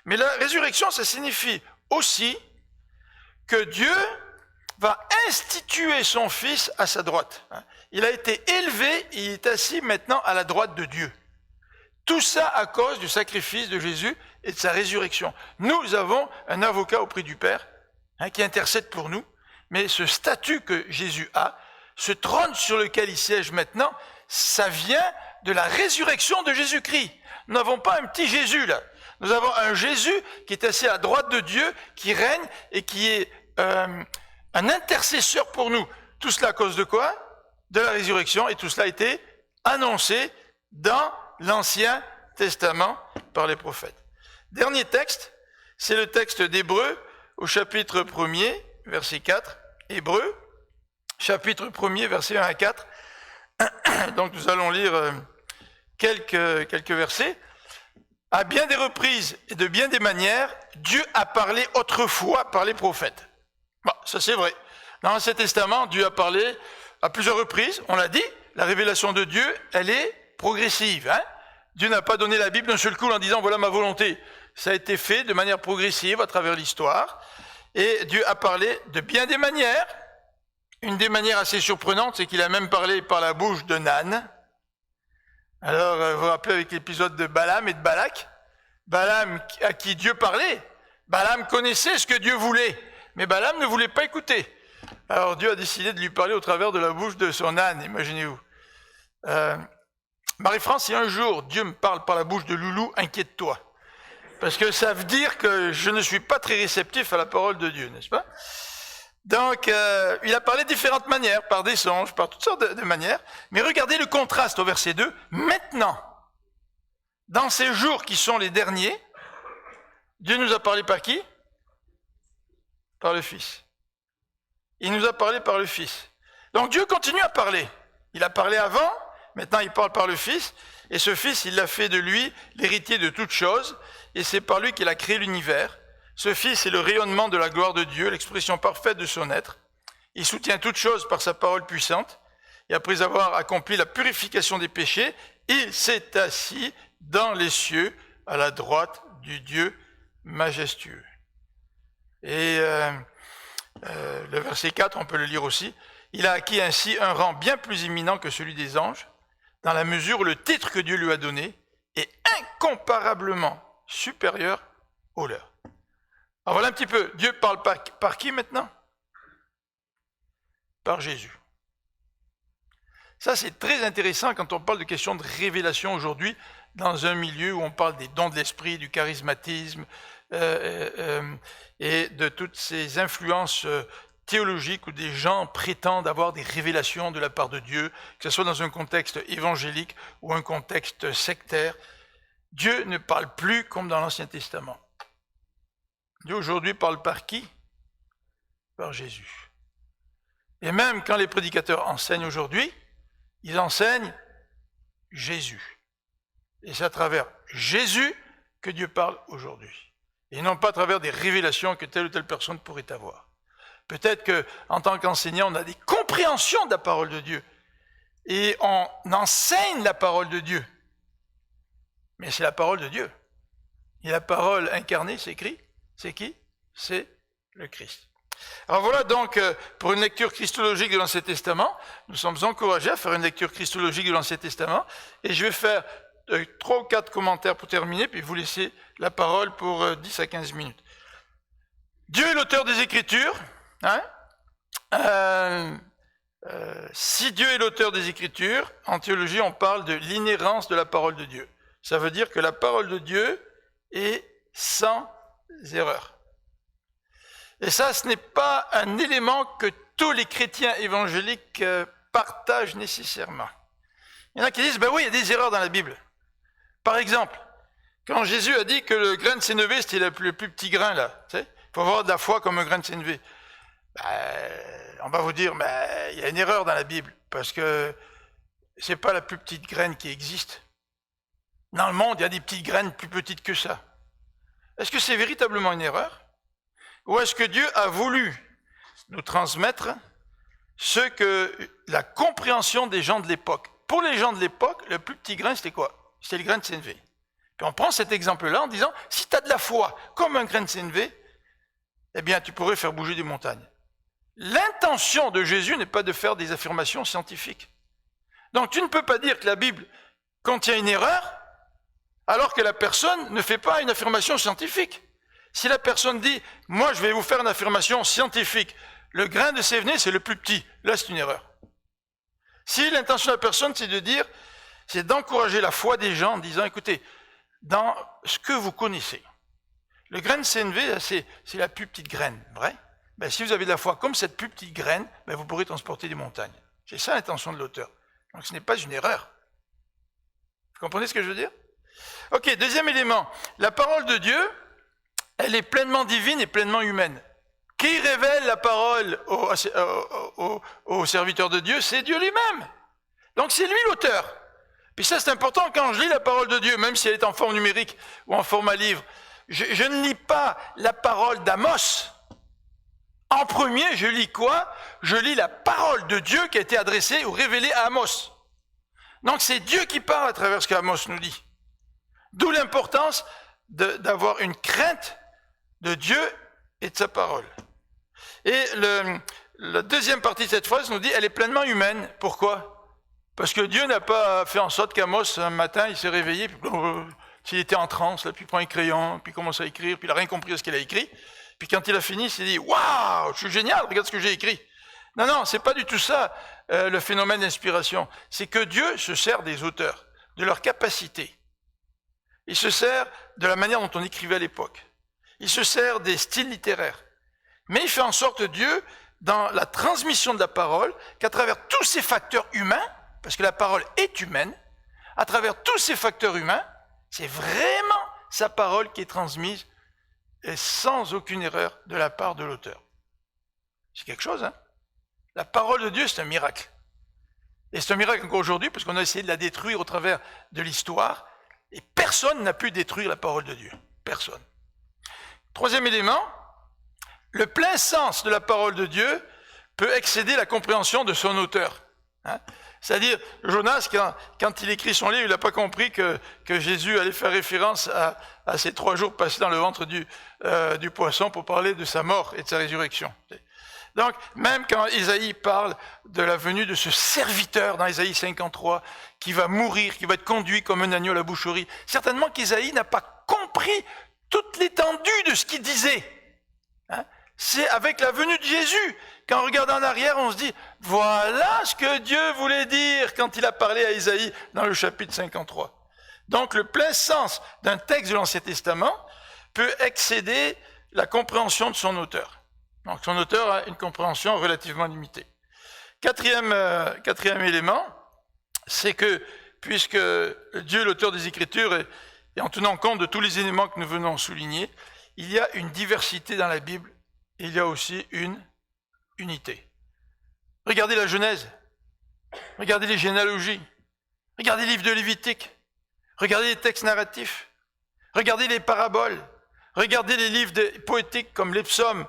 Mais la résurrection, ça signifie aussi que Dieu va instituer son Fils à sa droite. Il a été élevé, il est assis maintenant à la droite de Dieu. Tout ça à cause du sacrifice de Jésus et de sa résurrection. Nous avons un avocat auprès du Père qui intercède pour nous. Mais ce statut que Jésus a, ce trône sur lequel il siège maintenant, ça vient de la résurrection de Jésus-Christ. Nous n'avons pas un petit Jésus là. Nous avons un Jésus qui est assis à droite de Dieu, qui règne et qui est un intercesseur pour nous. Tout cela à cause de quoi? De la résurrection. Et tout cela a été annoncé dans l'Ancien Testament par les prophètes. Dernier texte, c'est le texte d'Hébreux au chapitre 1er, verset 4. Hébreux, chapitre 1er, versets 1 à 4. Donc nous allons lire quelques versets. À bien des reprises et de bien des manières, Dieu a parlé autrefois par les prophètes. Bon, ça c'est vrai. Dans l'Ancien Testament, Dieu a parlé à plusieurs reprises. On l'a dit, la révélation de Dieu, elle est progressive. Hein? Dieu n'a pas donné la Bible d'un seul coup en disant « voilà ma volonté ». Ça a été fait de manière progressive à travers l'histoire. Et Dieu a parlé de bien des manières. Une des manières assez surprenantes, c'est qu'il a même parlé par la bouche de Nan. Alors, vous vous rappelez avec l'épisode de Balaam et de Balak? Balaam à qui Dieu parlait. Balaam connaissait ce que Dieu voulait, mais Balaam ne voulait pas écouter. Alors Dieu a décidé de lui parler au travers de la bouche de son âne, imaginez-vous. Marie-France, si un jour Dieu me parle par la bouche de Loulou, inquiète-toi. Parce que ça veut dire que je ne suis pas très réceptif à la parole de Dieu, n'est-ce pas? Donc, il a parlé de différentes manières, par des songes, par toutes sortes de manières. Mais regardez le contraste au verset 2. Maintenant, dans ces jours qui sont les derniers, Dieu nous a parlé par qui? Par le Fils. Il nous a parlé par le Fils. Donc Dieu continue à parler. Il a parlé avant, maintenant il parle par le Fils. Et ce Fils, il l'a fait de lui l'héritier de toutes choses. Et c'est par lui qu'il a créé l'univers. Ce Fils est le rayonnement de la gloire de Dieu, l'expression parfaite de son être. Il soutient toutes choses par sa parole puissante. Et après avoir accompli la purification des péchés, il s'est assis dans les cieux à la droite du Dieu majestueux. Et le verset 4, on peut le lire aussi. Il a acquis ainsi un rang bien plus éminent que celui des anges, dans la mesure où le titre que Dieu lui a donné est incomparablement supérieur au leur. Alors voilà un petit peu, Dieu parle par qui maintenant? Par Jésus. Ça c'est très intéressant quand on parle de questions de révélation aujourd'hui, dans un milieu où on parle des dons de l'esprit, du charismatisme, et de toutes ces influences théologiques où des gens prétendent avoir des révélations de la part de Dieu, que ce soit dans un contexte évangélique ou un contexte sectaire. Dieu ne parle plus comme dans l'Ancien Testament. Dieu aujourd'hui parle par qui? Par Jésus. Et même quand les prédicateurs enseignent aujourd'hui, ils enseignent Jésus. Et c'est à travers Jésus que Dieu parle aujourd'hui. Et non pas à travers des révélations que telle ou telle personne pourrait avoir. Peut-être qu'en tant qu'enseignant, on a des compréhensions de la parole de Dieu. Et on enseigne la parole de Dieu. Mais c'est la parole de Dieu. Et la parole incarnée, c'est écrit. C'est qui? C'est le Christ. Alors voilà donc pour une lecture christologique de l'Ancien Testament. Nous sommes encouragés à faire une lecture christologique de l'Ancien Testament. Et je vais faire 3 ou 4 commentaires pour terminer, puis vous laisser la parole pour 10 à 15 minutes. Dieu est l'auteur des Écritures. Si Dieu est l'auteur des Écritures, en théologie, on parle de l'inhérence de la parole de Dieu. Ça veut dire que la parole de Dieu est sans erreur. Et ça, ce n'est pas un élément que tous les chrétiens évangéliques partagent nécessairement. Il y en a qui disent, ben oui, il y a des erreurs dans la Bible. Par exemple, quand Jésus a dit que le grain de sénévé, c'était le plus petit grain, là, tu sais, il faut avoir de la foi comme un grain de sénévé. On va vous dire, il y a une erreur dans la Bible, parce que c'est pas la plus petite graine qui existe. Dans le monde, il y a des petites graines plus petites que ça. Est-ce que c'est véritablement une erreur? Ou est-ce que Dieu a voulu nous transmettre la compréhension des gens de l'époque? Pour les gens de l'époque, le plus petit grain, c'était quoi? C'était le grain de sénévé. Puis on prend cet exemple-là en disant, si tu as de la foi comme un grain de sénévé, eh bien, tu pourrais faire bouger des montagnes. L'intention de Jésus n'est pas de faire des affirmations scientifiques. Donc, tu ne peux pas dire que la Bible contient une erreur, alors que la personne ne fait pas une affirmation scientifique. Si la personne dit, moi, je vais vous faire une affirmation scientifique, le grain de sénévé, c'est le plus petit, là, c'est une erreur. Si l'intention de la personne, c'est d'encourager la foi des gens en disant, écoutez, dans ce que vous connaissez, le grain de sénévé, c'est la plus petite graine, vrai? Si vous avez de la foi comme cette plus petite graine, vous pourrez transporter des montagnes. C'est ça l'intention de l'auteur. Donc ce n'est pas une erreur. Vous comprenez ce que je veux dire? Ok, deuxième élément. La parole de Dieu, elle est pleinement divine et pleinement humaine. Qui révèle la parole au serviteur de Dieu? C'est Dieu lui-même. Donc c'est lui l'auteur. Puis ça, c'est important quand je lis la parole de Dieu, même si elle est en forme numérique ou en format livre. Je ne lis pas la parole d'Amos. En premier, je lis quoi? Je lis la parole de Dieu qui a été adressée ou révélée à Amos. Donc c'est Dieu qui parle à travers ce qu'Amos nous dit. D'où l'importance d'avoir une crainte de Dieu et de sa parole. Et la deuxième partie de cette phrase nous dit, elle est pleinement humaine. Pourquoi? Parce que Dieu n'a pas fait en sorte qu'Amos, un matin, il s'est réveillé, puis s'il était en transe, là, puis il prend un crayon, puis il commence à écrire, puis il n'a rien compris de ce qu'il a écrit. Puis quand il a fini, il s'est dit « Waouh, je suis génial, regarde ce que j'ai écrit ». Non, c'est pas du tout ça le phénomène d'inspiration. C'est que Dieu se sert des auteurs, de leur capacité. Il se sert de la manière dont on écrivait à l'époque. Il se sert des styles littéraires. Mais il fait en sorte, Dieu, dans la transmission de la parole, qu'à travers tous ces facteurs humains, parce que la parole est humaine, à travers tous ces facteurs humains, c'est vraiment sa parole qui est transmise et sans aucune erreur de la part de l'auteur. C'est quelque chose, hein? La parole de Dieu, c'est un miracle. Et c'est un miracle encore aujourd'hui, parce qu'on a essayé de la détruire au travers de l'histoire, et personne n'a pu détruire la parole de Dieu. Personne. Troisième élément, le plein sens de la parole de Dieu peut excéder la compréhension de son auteur. Hein? C'est-à-dire, Jonas, quand il écrit son livre, il n'a pas compris que Jésus allait faire référence à ces 3 jours passés dans le ventre du poisson pour parler de sa mort et de sa résurrection. Donc, même quand Isaïe parle de la venue de ce serviteur dans Isaïe 53, qui va mourir, qui va être conduit comme un agneau à la boucherie, certainement qu'Isaïe n'a pas compris toute l'étendue de ce qu'il disait. Hein? C'est avec la venue de Jésus, quand on regarde en arrière, on se dit, voilà ce que Dieu voulait dire quand il a parlé à Isaïe dans le chapitre 53. Donc le plein sens d'un texte de l'Ancien Testament peut excéder la compréhension de son auteur. Donc son auteur a une compréhension relativement limitée. Quatrième élément, c'est que puisque Dieu, l'auteur des Écritures, et en tenant compte de tous les éléments que nous venons souligner, il y a une diversité dans la Bible, et il y a aussi une unité. Regardez la Genèse, regardez les généalogies, regardez les livres de Lévitique, regardez les textes narratifs, regardez les paraboles, regardez les livres poétiques comme les psaumes,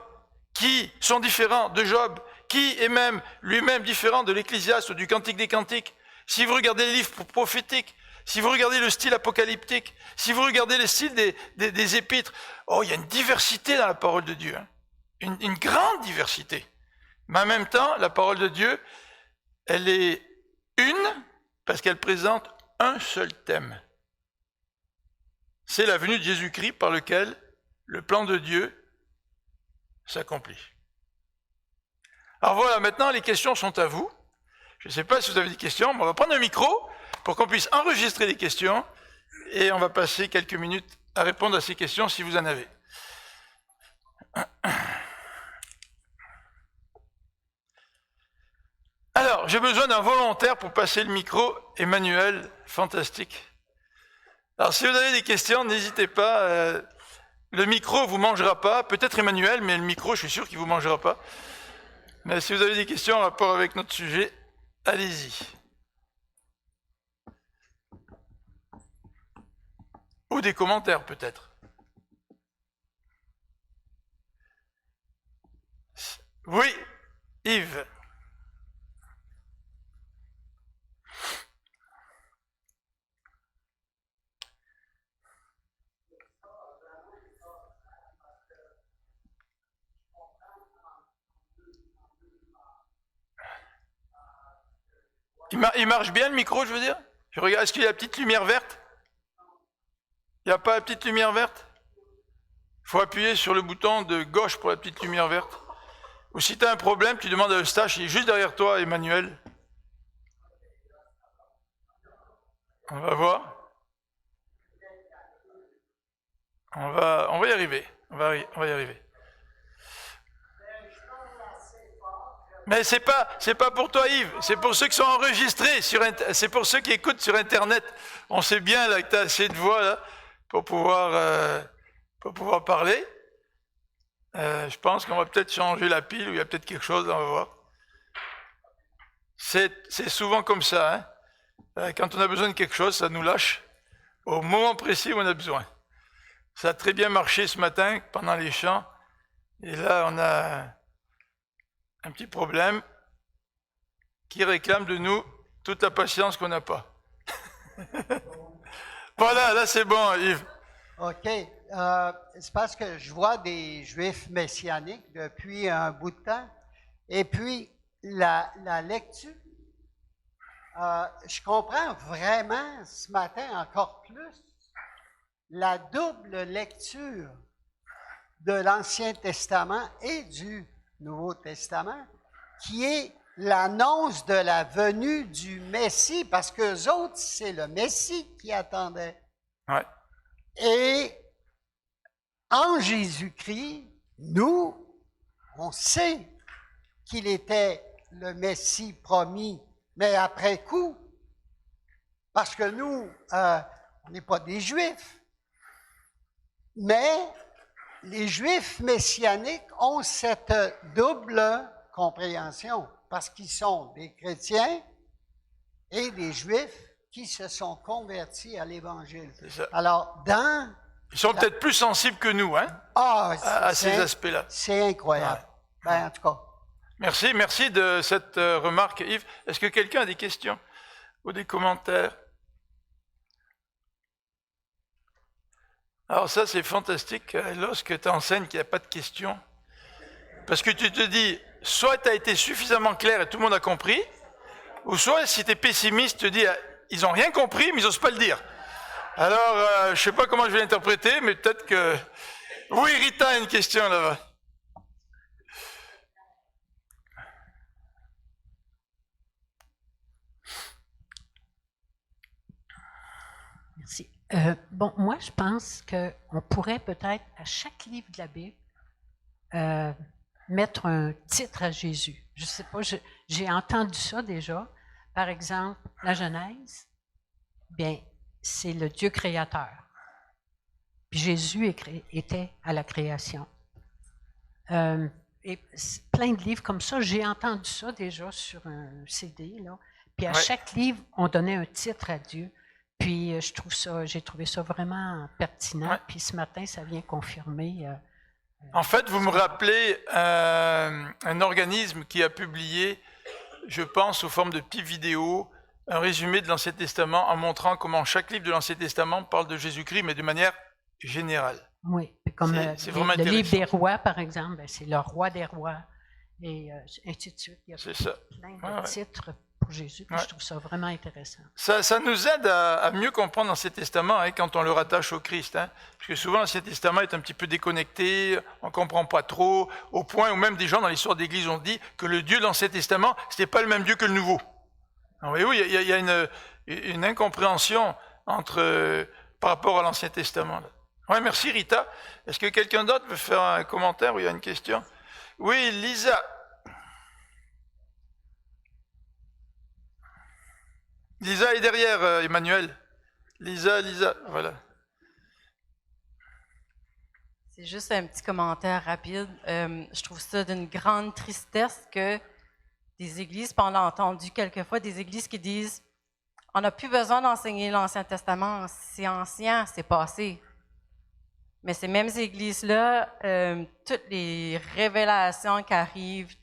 qui sont différents de Job, qui est même lui-même différent de l'Ecclésiaste ou du Cantique des Cantiques. Si vous regardez les livres prophétiques, si vous regardez le style apocalyptique, si vous regardez le style des épîtres, il y a une diversité dans la parole de Dieu, hein. Une grande diversité. Mais en même temps, la parole de Dieu, elle est une parce qu'elle présente un seul thème. C'est la venue de Jésus-Christ par lequel le plan de Dieu s'accomplit. Alors voilà, maintenant les questions sont à vous. Je ne sais pas si vous avez des questions, mais on va prendre un micro pour qu'on puisse enregistrer les questions et on va passer quelques minutes à répondre à ces questions si vous en avez. Alors, j'ai besoin d'un volontaire pour passer le micro. Emmanuel, fantastique. Alors, si vous avez des questions, n'hésitez pas. Le micro vous mangera pas. Peut-être Emmanuel, mais le micro, je suis sûr qu'il vous mangera pas. Mais si vous avez des questions en rapport avec notre sujet, allez-y. Ou des commentaires, peut-être. Oui, Yves. Il marche bien le micro, je veux dire? Je regarde, est-ce qu'il y a la petite lumière verte? Il n'y a pas la petite lumière verte? Il faut appuyer sur le bouton de gauche pour la petite lumière verte. Ou si tu as un problème, tu demandes à Eustache, il est juste derrière toi, Emmanuel. On va voir. On va y arriver. On va y arriver. Mais c'est pas pour toi, Yves. C'est pour ceux qui sont enregistrés c'est pour ceux qui écoutent sur Internet. On sait bien là que tu as assez de voix là pour pouvoir parler. Je pense qu'on va peut-être changer la pile ou il y a peut-être quelque chose, on va voir. C'est souvent comme ça. Hein. Quand on a besoin de quelque chose, ça nous lâche au moment précis où on a besoin. Ça a très bien marché ce matin pendant les chants. Et là, on a un petit problème qui réclame de nous toute la patience qu'on n'a pas. Voilà, là c'est bon, Yves. OK. C'est parce que je vois des Juifs messianiques depuis un bout de temps. Et puis, la lecture, je comprends vraiment ce matin encore plus la double lecture de l'Ancien Testament et du Nouveau Testament, qui est l'annonce de la venue du Messie, parce qu'eux autres, c'est le Messie qui attendait. Ouais. Et en Jésus-Christ, nous, on sait qu'il était le Messie promis, mais après coup, parce que nous, on n'est pas des Juifs, mais les Juifs messianiques ont cette double compréhension, parce qu'ils sont des chrétiens et des Juifs qui se sont convertis à l'Évangile. Alors, ils sont peut-être plus sensibles que nous, hein, à ces aspects-là. C'est incroyable. Ouais. Ben, en tout cas. Merci de cette remarque, Yves. Est-ce que quelqu'un a des questions ou des commentaires? Alors ça, c'est fantastique lorsque tu enseignes qu'il n'y a pas de questions. Parce que tu te dis, soit tu as été suffisamment clair et tout le monde a compris, ou soit si tu es pessimiste, tu te dis, ils n'ont rien compris, mais ils n'osent pas le dire. Alors, je ne sais pas comment je vais l'interpréter, mais peut-être que... Oui, Rita a une question là-bas. Merci. Bon, moi, je pense qu'on pourrait peut-être, à chaque livre de la Bible, mettre un titre à Jésus. Je ne sais pas, j'ai entendu ça déjà. Par exemple, la Genèse, bien, c'est le Dieu créateur. Puis Jésus était à la création. Et plein de livres comme ça, j'ai entendu ça déjà sur un CD, là. Puis à chaque livre, on donnait un titre à Dieu. Puis j'ai trouvé ça vraiment pertinent. Ouais. Puis ce matin, ça vient confirmer. En fait, vous me rappelez un organisme qui a publié, je pense, sous forme de petites vidéos, un résumé de l'Ancien Testament en montrant comment chaque livre de l'Ancien Testament parle de Jésus-Christ, mais de manière générale. Oui, comme le livre des rois, par exemple, ben, c'est le roi des rois, et ainsi de suite. Il y a plein de titres pour Jésus, puis je trouve ça vraiment intéressant. Ça nous aide à mieux comprendre l'Ancien Testament quand on le rattache au Christ. Parce que souvent, l'Ancien Testament est un petit peu déconnecté, on ne comprend pas trop, au point où même des gens dans l'histoire d'Église ont dit que le Dieu de l'Ancien Testament, ce n'était pas le même Dieu que le Nouveau. Alors, oui, il y a une incompréhension par rapport à l'Ancien Testament. Oui, merci Rita. Est-ce que quelqu'un d'autre veut faire un commentaire ou il y a une question? Oui, Lisa. Lisa est derrière, Emmanuel. Lisa, voilà. C'est juste un petit commentaire rapide. Je trouve ça d'une grande tristesse que des églises, puis on a entendu quelquefois des églises qui disent « On n'a plus besoin d'enseigner l'Ancien Testament, c'est ancien, c'est passé. » Mais ces mêmes églises-là, toutes les révélations qui arrivent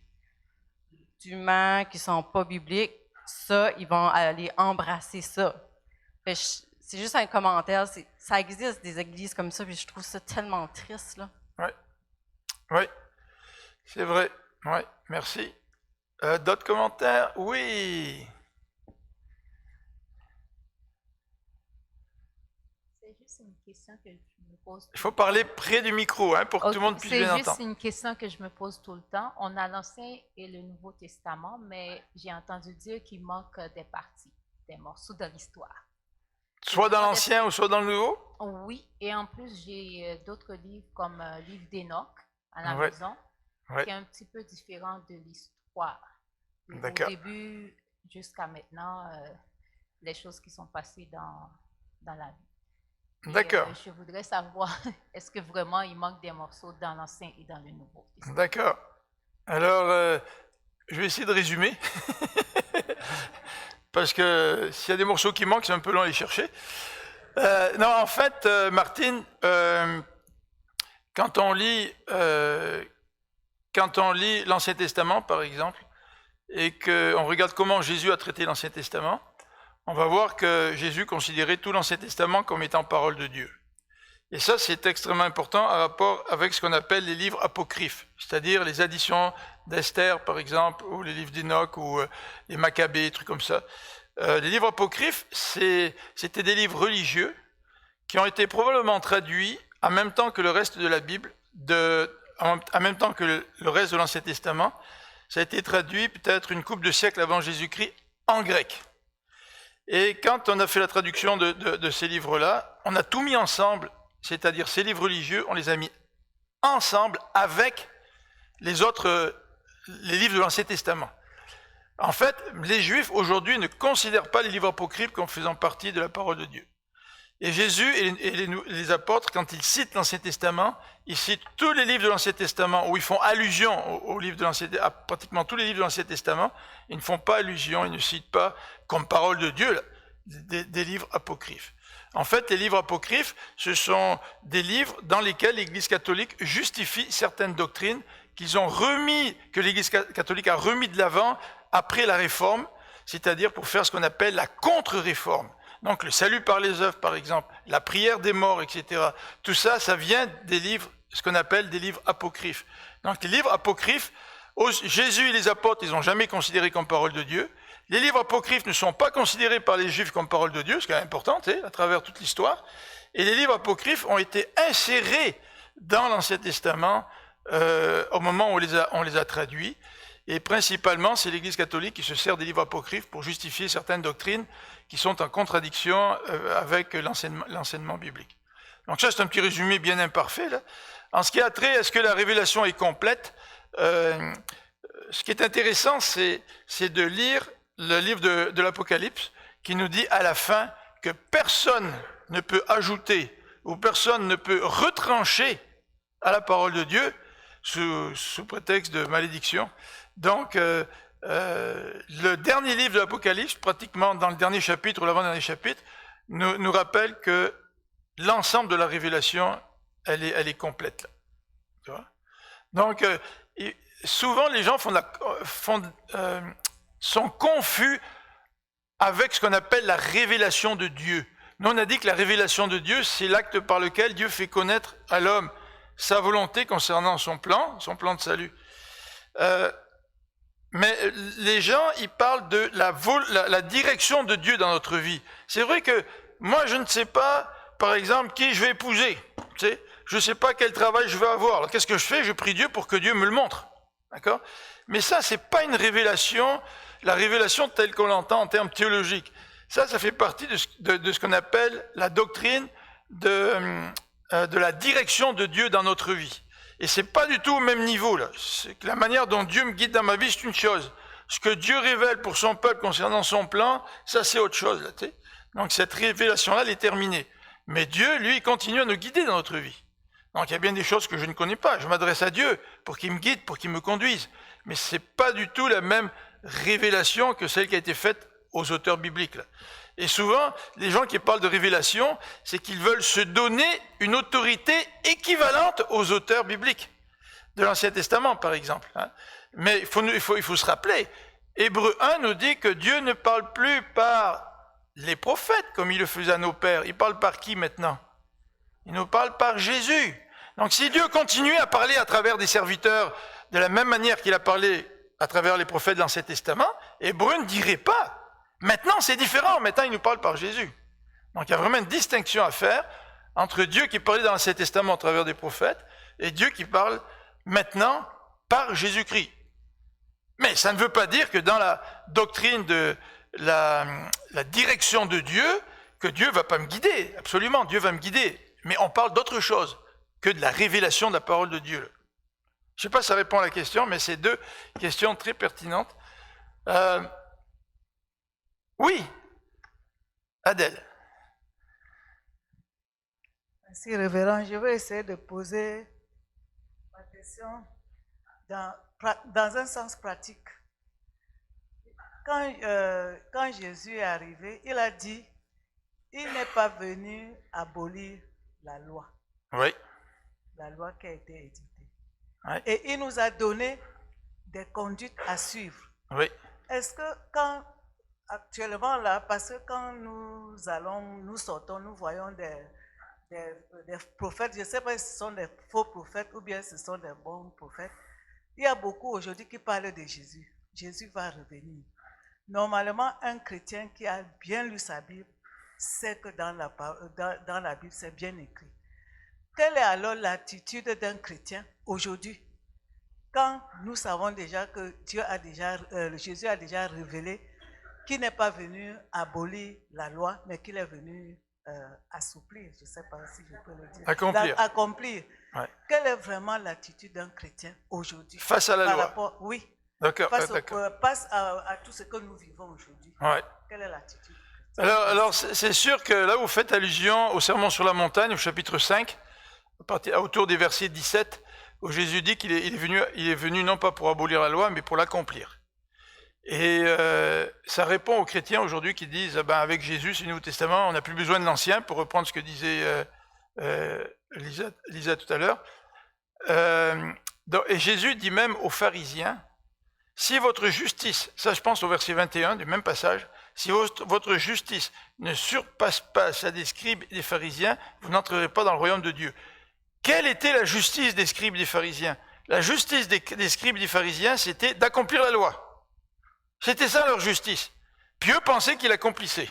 d'humains qui ne sont pas bibliques, ça, ils vont aller embrasser ça. C'est juste un commentaire. Ça existe des églises comme ça, puis je trouve ça tellement triste, là. Oui, c'est vrai. Oui, merci. D'autres commentaires? Oui. C'est juste une question que je me pose. Il faut parler près du micro, hein, pour que tout le monde puisse bien entendre. C'est juste une question que je me pose tout le temps. On a l'Ancien et le Nouveau Testament, mais j'ai entendu dire qu'il manque des parties, des morceaux de l'histoire. Soit dans l'Ancien ou soit dans le Nouveau? Oui, et en plus, j'ai d'autres livres comme le livre d'Enoch à la Ouais. maison, Ouais. qui est un petit peu différent de l'histoire. Au D'accord. début jusqu'à maintenant, les choses qui sont passées dans la vie. Et, D'accord. je voudrais savoir, est-ce que vraiment il manque des morceaux dans l'Ancien et dans le Nouveau Testament? D'accord. Alors, je vais essayer de résumer. Parce que s'il y a des morceaux qui manquent, c'est un peu long à les chercher. Non, en fait, Martine, quand on lit l'Ancien Testament, par exemple, et qu'on regarde comment Jésus a traité l'Ancien Testament, on va voir que Jésus considérait tout l'Ancien Testament comme étant parole de Dieu. Et ça, c'est extrêmement important en rapport avec ce qu'on appelle les livres apocryphes, c'est-à-dire les additions d'Esther, par exemple, ou les livres d'Enoch, ou les Maccabées, des trucs comme ça. Les livres apocryphes, c'était des livres religieux qui ont été probablement traduits en même temps que le reste de la Bible, en même temps que le reste de l'Ancien Testament. Ça a été traduit peut-être une couple de siècles avant Jésus-Christ en grec. Et quand on a fait la traduction de ces livres-là, on a tout mis ensemble, c'est-à-dire ces livres religieux, on les a mis ensemble avec les livres de l'Ancien Testament. En fait, les Juifs aujourd'hui ne considèrent pas les livres apocryphes comme faisant partie de la parole de Dieu. Et Jésus et les apôtres, quand ils citent l'Ancien Testament, ils citent tous les livres de l'Ancien Testament, où ils font allusion aux livres de à pratiquement tous les livres de l'Ancien Testament. Ils ne font pas allusion, ils ne citent pas comme parole de Dieu des livres apocryphes. En fait, les livres apocryphes, ce sont des livres dans lesquels l'Église catholique justifie certaines doctrines que l'Église catholique a remis de l'avant après la Réforme, c'est-à-dire pour faire ce qu'on appelle la contre-réforme. Donc le salut par les œuvres, par exemple, la prière des morts, etc. Tout ça, ça vient des livres, ce qu'on appelle des livres apocryphes. Donc les livres apocryphes, Jésus et les apôtres, ils n'ont jamais considéré comme parole de Dieu. Les livres apocryphes ne sont pas considérés par les Juifs comme parole de Dieu, ce qui est important, à travers toute l'histoire. Et les livres apocryphes ont été insérés dans l'Ancien Testament au moment où on les a traduits. Et principalement, c'est l'Église catholique qui se sert des livres apocryphes pour justifier certaines doctrines qui sont en contradiction avec l'enseignement biblique. Donc ça, c'est un petit résumé bien imparfait, là. En ce qui a trait, est-ce que la révélation est complète? Ce qui est intéressant, c'est de lire le livre de l'Apocalypse qui nous dit à la fin que personne ne peut ajouter ou personne ne peut retrancher à la parole de Dieu sous prétexte de malédiction. Donc, le dernier livre de l'Apocalypse, pratiquement dans le dernier chapitre ou l'avant-dernier chapitre, nous rappelle que l'ensemble de la révélation, elle est complète. Là. Tu vois? Donc, souvent, les gens sont confus avec ce qu'on appelle la révélation de Dieu. Nous, on a dit que la révélation de Dieu, c'est l'acte par lequel Dieu fait connaître à l'homme sa volonté concernant son plan de salut. Mais les gens, ils parlent de la direction de Dieu dans notre vie. C'est vrai que moi, je ne sais pas, par exemple, qui je vais épouser. Tu sais, je ne sais pas quel travail je vais avoir. Alors, qu'est-ce que je fais? Je prie Dieu pour que Dieu me le montre. D'accord? Mais ça, c'est pas une révélation, la révélation telle qu'on l'entend en termes théologiques. Ça fait partie de ce qu'on appelle la doctrine de la direction de Dieu dans notre vie. Et c'est pas du tout au même niveau, là. C'est que la manière dont Dieu me guide dans ma vie, c'est une chose. Ce que Dieu révèle pour son peuple concernant son plan, ça c'est autre chose. Là, tu sais. Donc cette révélation-là, elle est terminée. Mais Dieu, lui, il continue à nous guider dans notre vie. Donc il y a bien des choses que je ne connais pas. Je m'adresse à Dieu pour qu'il me guide, pour qu'il me conduise. Mais ce n'est pas du tout la même révélation que celle qui a été faite aux auteurs bibliques. Là. Et souvent, les gens qui parlent de révélation, c'est qu'ils veulent se donner une autorité équivalente aux auteurs bibliques. De l'Ancien Testament, par exemple. Hein. Mais il faut se rappeler, Hébreux 1 nous dit que Dieu ne parle plus par les prophètes, comme il le faisait à nos pères. Il parle par qui maintenant? Il nous parle par Jésus. Donc si Dieu continue à parler à travers des serviteurs de la même manière qu'il a parlé à travers les prophètes de l'Ancien Testament, Hébreux ne dirait pas. Maintenant, c'est différent. Maintenant, il nous parle par Jésus. Donc, il y a vraiment une distinction à faire entre Dieu qui parlait dans l'Ancien Testament à travers des prophètes et Dieu qui parle maintenant par Jésus-Christ. Mais ça ne veut pas dire que dans la doctrine de la direction de Dieu, que Dieu ne va pas me guider. Absolument, Dieu va me guider. Mais on parle d'autre chose que de la révélation de la parole de Dieu. Je ne sais pas si ça répond à la question, mais c'est deux questions très pertinentes. Oui, Adèle. Merci, révérend. Je vais essayer de poser ma question dans un sens pratique. Quand Jésus est arrivé, il a dit, il n'est pas venu abolir la loi. Oui. La loi qui a été éditée. Oui. Et il nous a donné des conduites à suivre. Oui. Est-ce que actuellement là, parce que quand nous sortons, nous voyons des prophètes, je ne sais pas si ce sont des faux prophètes ou bien ce sont des bons prophètes. Il y a beaucoup aujourd'hui qui parlent de Jésus. Jésus va revenir. Normalement, un chrétien qui a bien lu sa Bible sait que dans la Bible, c'est bien écrit. Quelle est alors l'attitude d'un chrétien aujourd'hui quand nous savons déjà que Jésus a déjà révélé qu'il n'est pas venu abolir la loi, mais qu'il est venu assouplir, je ne sais pas si je peux le dire. Accomplir. Ouais. Quelle est vraiment l'attitude d'un chrétien aujourd'hui? Face à la loi. Oui. D'accord. Face à tout ce que nous vivons aujourd'hui. Ouais. Quelle est l'attitude? Alors c'est sûr que là, vous faites allusion au Sermon sur la montagne, au chapitre 5, autour des versets 17, où Jésus dit qu'il est venu non pas pour abolir la loi, mais pour l'accomplir. Et ça répond aux chrétiens aujourd'hui qui disent avec Jésus, c'est le Nouveau Testament, on n'a plus besoin de l'Ancien, pour reprendre ce que disait Lisa tout à l'heure. Et Jésus dit même aux pharisiens, si votre justice, ça je pense au verset 21 du même passage, si votre justice ne surpasse pas celle des scribes et des pharisiens, vous n'entrerez pas dans le royaume de Dieu. Quelle était la justice des scribes et des pharisiens? La justice des scribes et des pharisiens, c'était d'accomplir la loi. C'était ça leur justice. Puis eux pensaient qu'ils l'accomplissaient.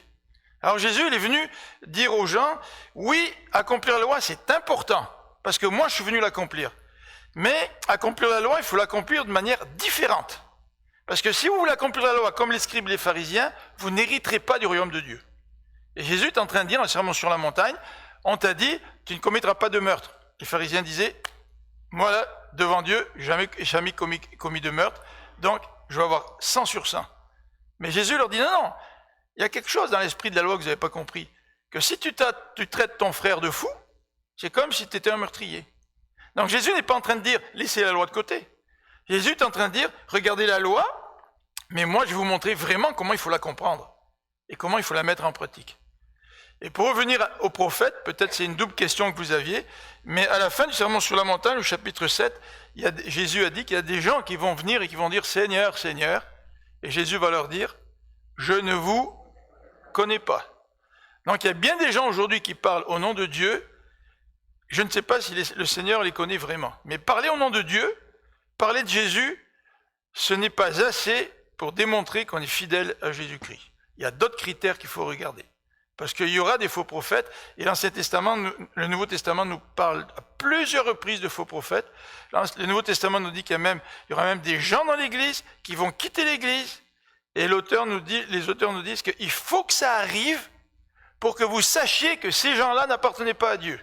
Alors Jésus, il est venu dire aux gens, oui, accomplir la loi, c'est important, parce que moi, je suis venu l'accomplir. Mais accomplir la loi, il faut l'accomplir de manière différente. Parce que si vous voulez accomplir la loi comme les scribes et les pharisiens, vous n'hériterez pas du royaume de Dieu. Et Jésus est en train de dire, dans le Sermon sur la montagne, on t'a dit, tu ne commettras pas de meurtre. Les pharisiens disaient, moi là, devant Dieu, jamais commis de meurtre, donc je vais avoir 100 sur 100. Mais Jésus leur dit, non, il y a quelque chose dans l'esprit de la loi que vous n'avez pas compris, que si tu traites ton frère de fou, c'est comme si tu étais un meurtrier. Donc Jésus n'est pas en train de dire, laissez la loi de côté. Jésus est en train de dire, regardez la loi, mais moi je vais vous montrer vraiment comment il faut la comprendre et comment il faut la mettre en pratique. Et pour revenir aux prophètes, peut-être c'est une double question que vous aviez, mais à la fin du Sermon sur la montagne, au chapitre 7, Jésus a dit qu'il y a des gens qui vont venir et qui vont dire « Seigneur, Seigneur », et Jésus va leur dire « Je ne vous connais pas ». Donc il y a bien des gens aujourd'hui qui parlent au nom de Dieu, je ne sais pas si le Seigneur les connaît vraiment, mais parler au nom de Dieu, parler de Jésus, ce n'est pas assez pour démontrer qu'on est fidèle à Jésus-Christ. Il y a d'autres critères qu'il faut regarder. Parce qu'il y aura des faux prophètes, et l'Ancien Testament, le Nouveau Testament nous parle à plusieurs reprises de faux prophètes. Le Nouveau Testament nous dit qu'il y aura même des gens dans l'Église qui vont quitter l'Église, et les auteurs nous disent qu'il faut que ça arrive pour que vous sachiez que ces gens-là n'appartenaient pas à Dieu.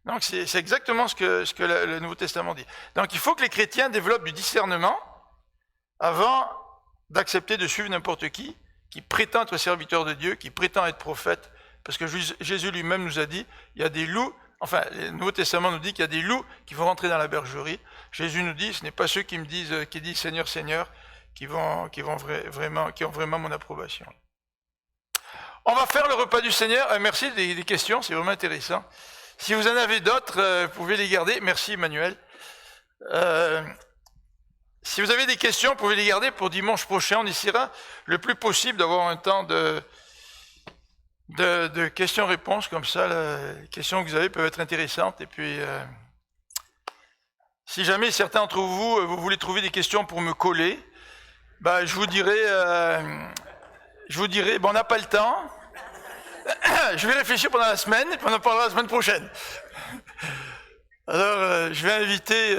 Donc c'est exactement ce que le Nouveau Testament dit. Donc il faut que les chrétiens développent du discernement avant d'accepter de suivre n'importe qui prétend être serviteur de Dieu, qui prétend être prophète, parce que Jésus lui-même nous a dit, il y a des loups, enfin, le Nouveau Testament nous dit qu'il y a des loups qui vont rentrer dans la bergerie. Jésus nous dit, ce n'est pas ceux qui disent Seigneur, Seigneur, qui ont vraiment mon approbation. On va faire le repas du Seigneur. Merci des questions, c'est vraiment intéressant. Si vous en avez d'autres, vous pouvez les garder. Merci Emmanuel. Si vous avez des questions, vous pouvez les garder pour dimanche prochain. On essaiera le plus possible d'avoir un temps de questions-réponses comme ça. Les questions que vous avez peuvent être intéressantes. Et puis, si jamais certains d'entre vous voulez trouver des questions pour me coller, je vous dirai, on n'a pas le temps. Je vais réfléchir pendant la semaine, et puis on en parlera la semaine prochaine. Alors, je vais inviter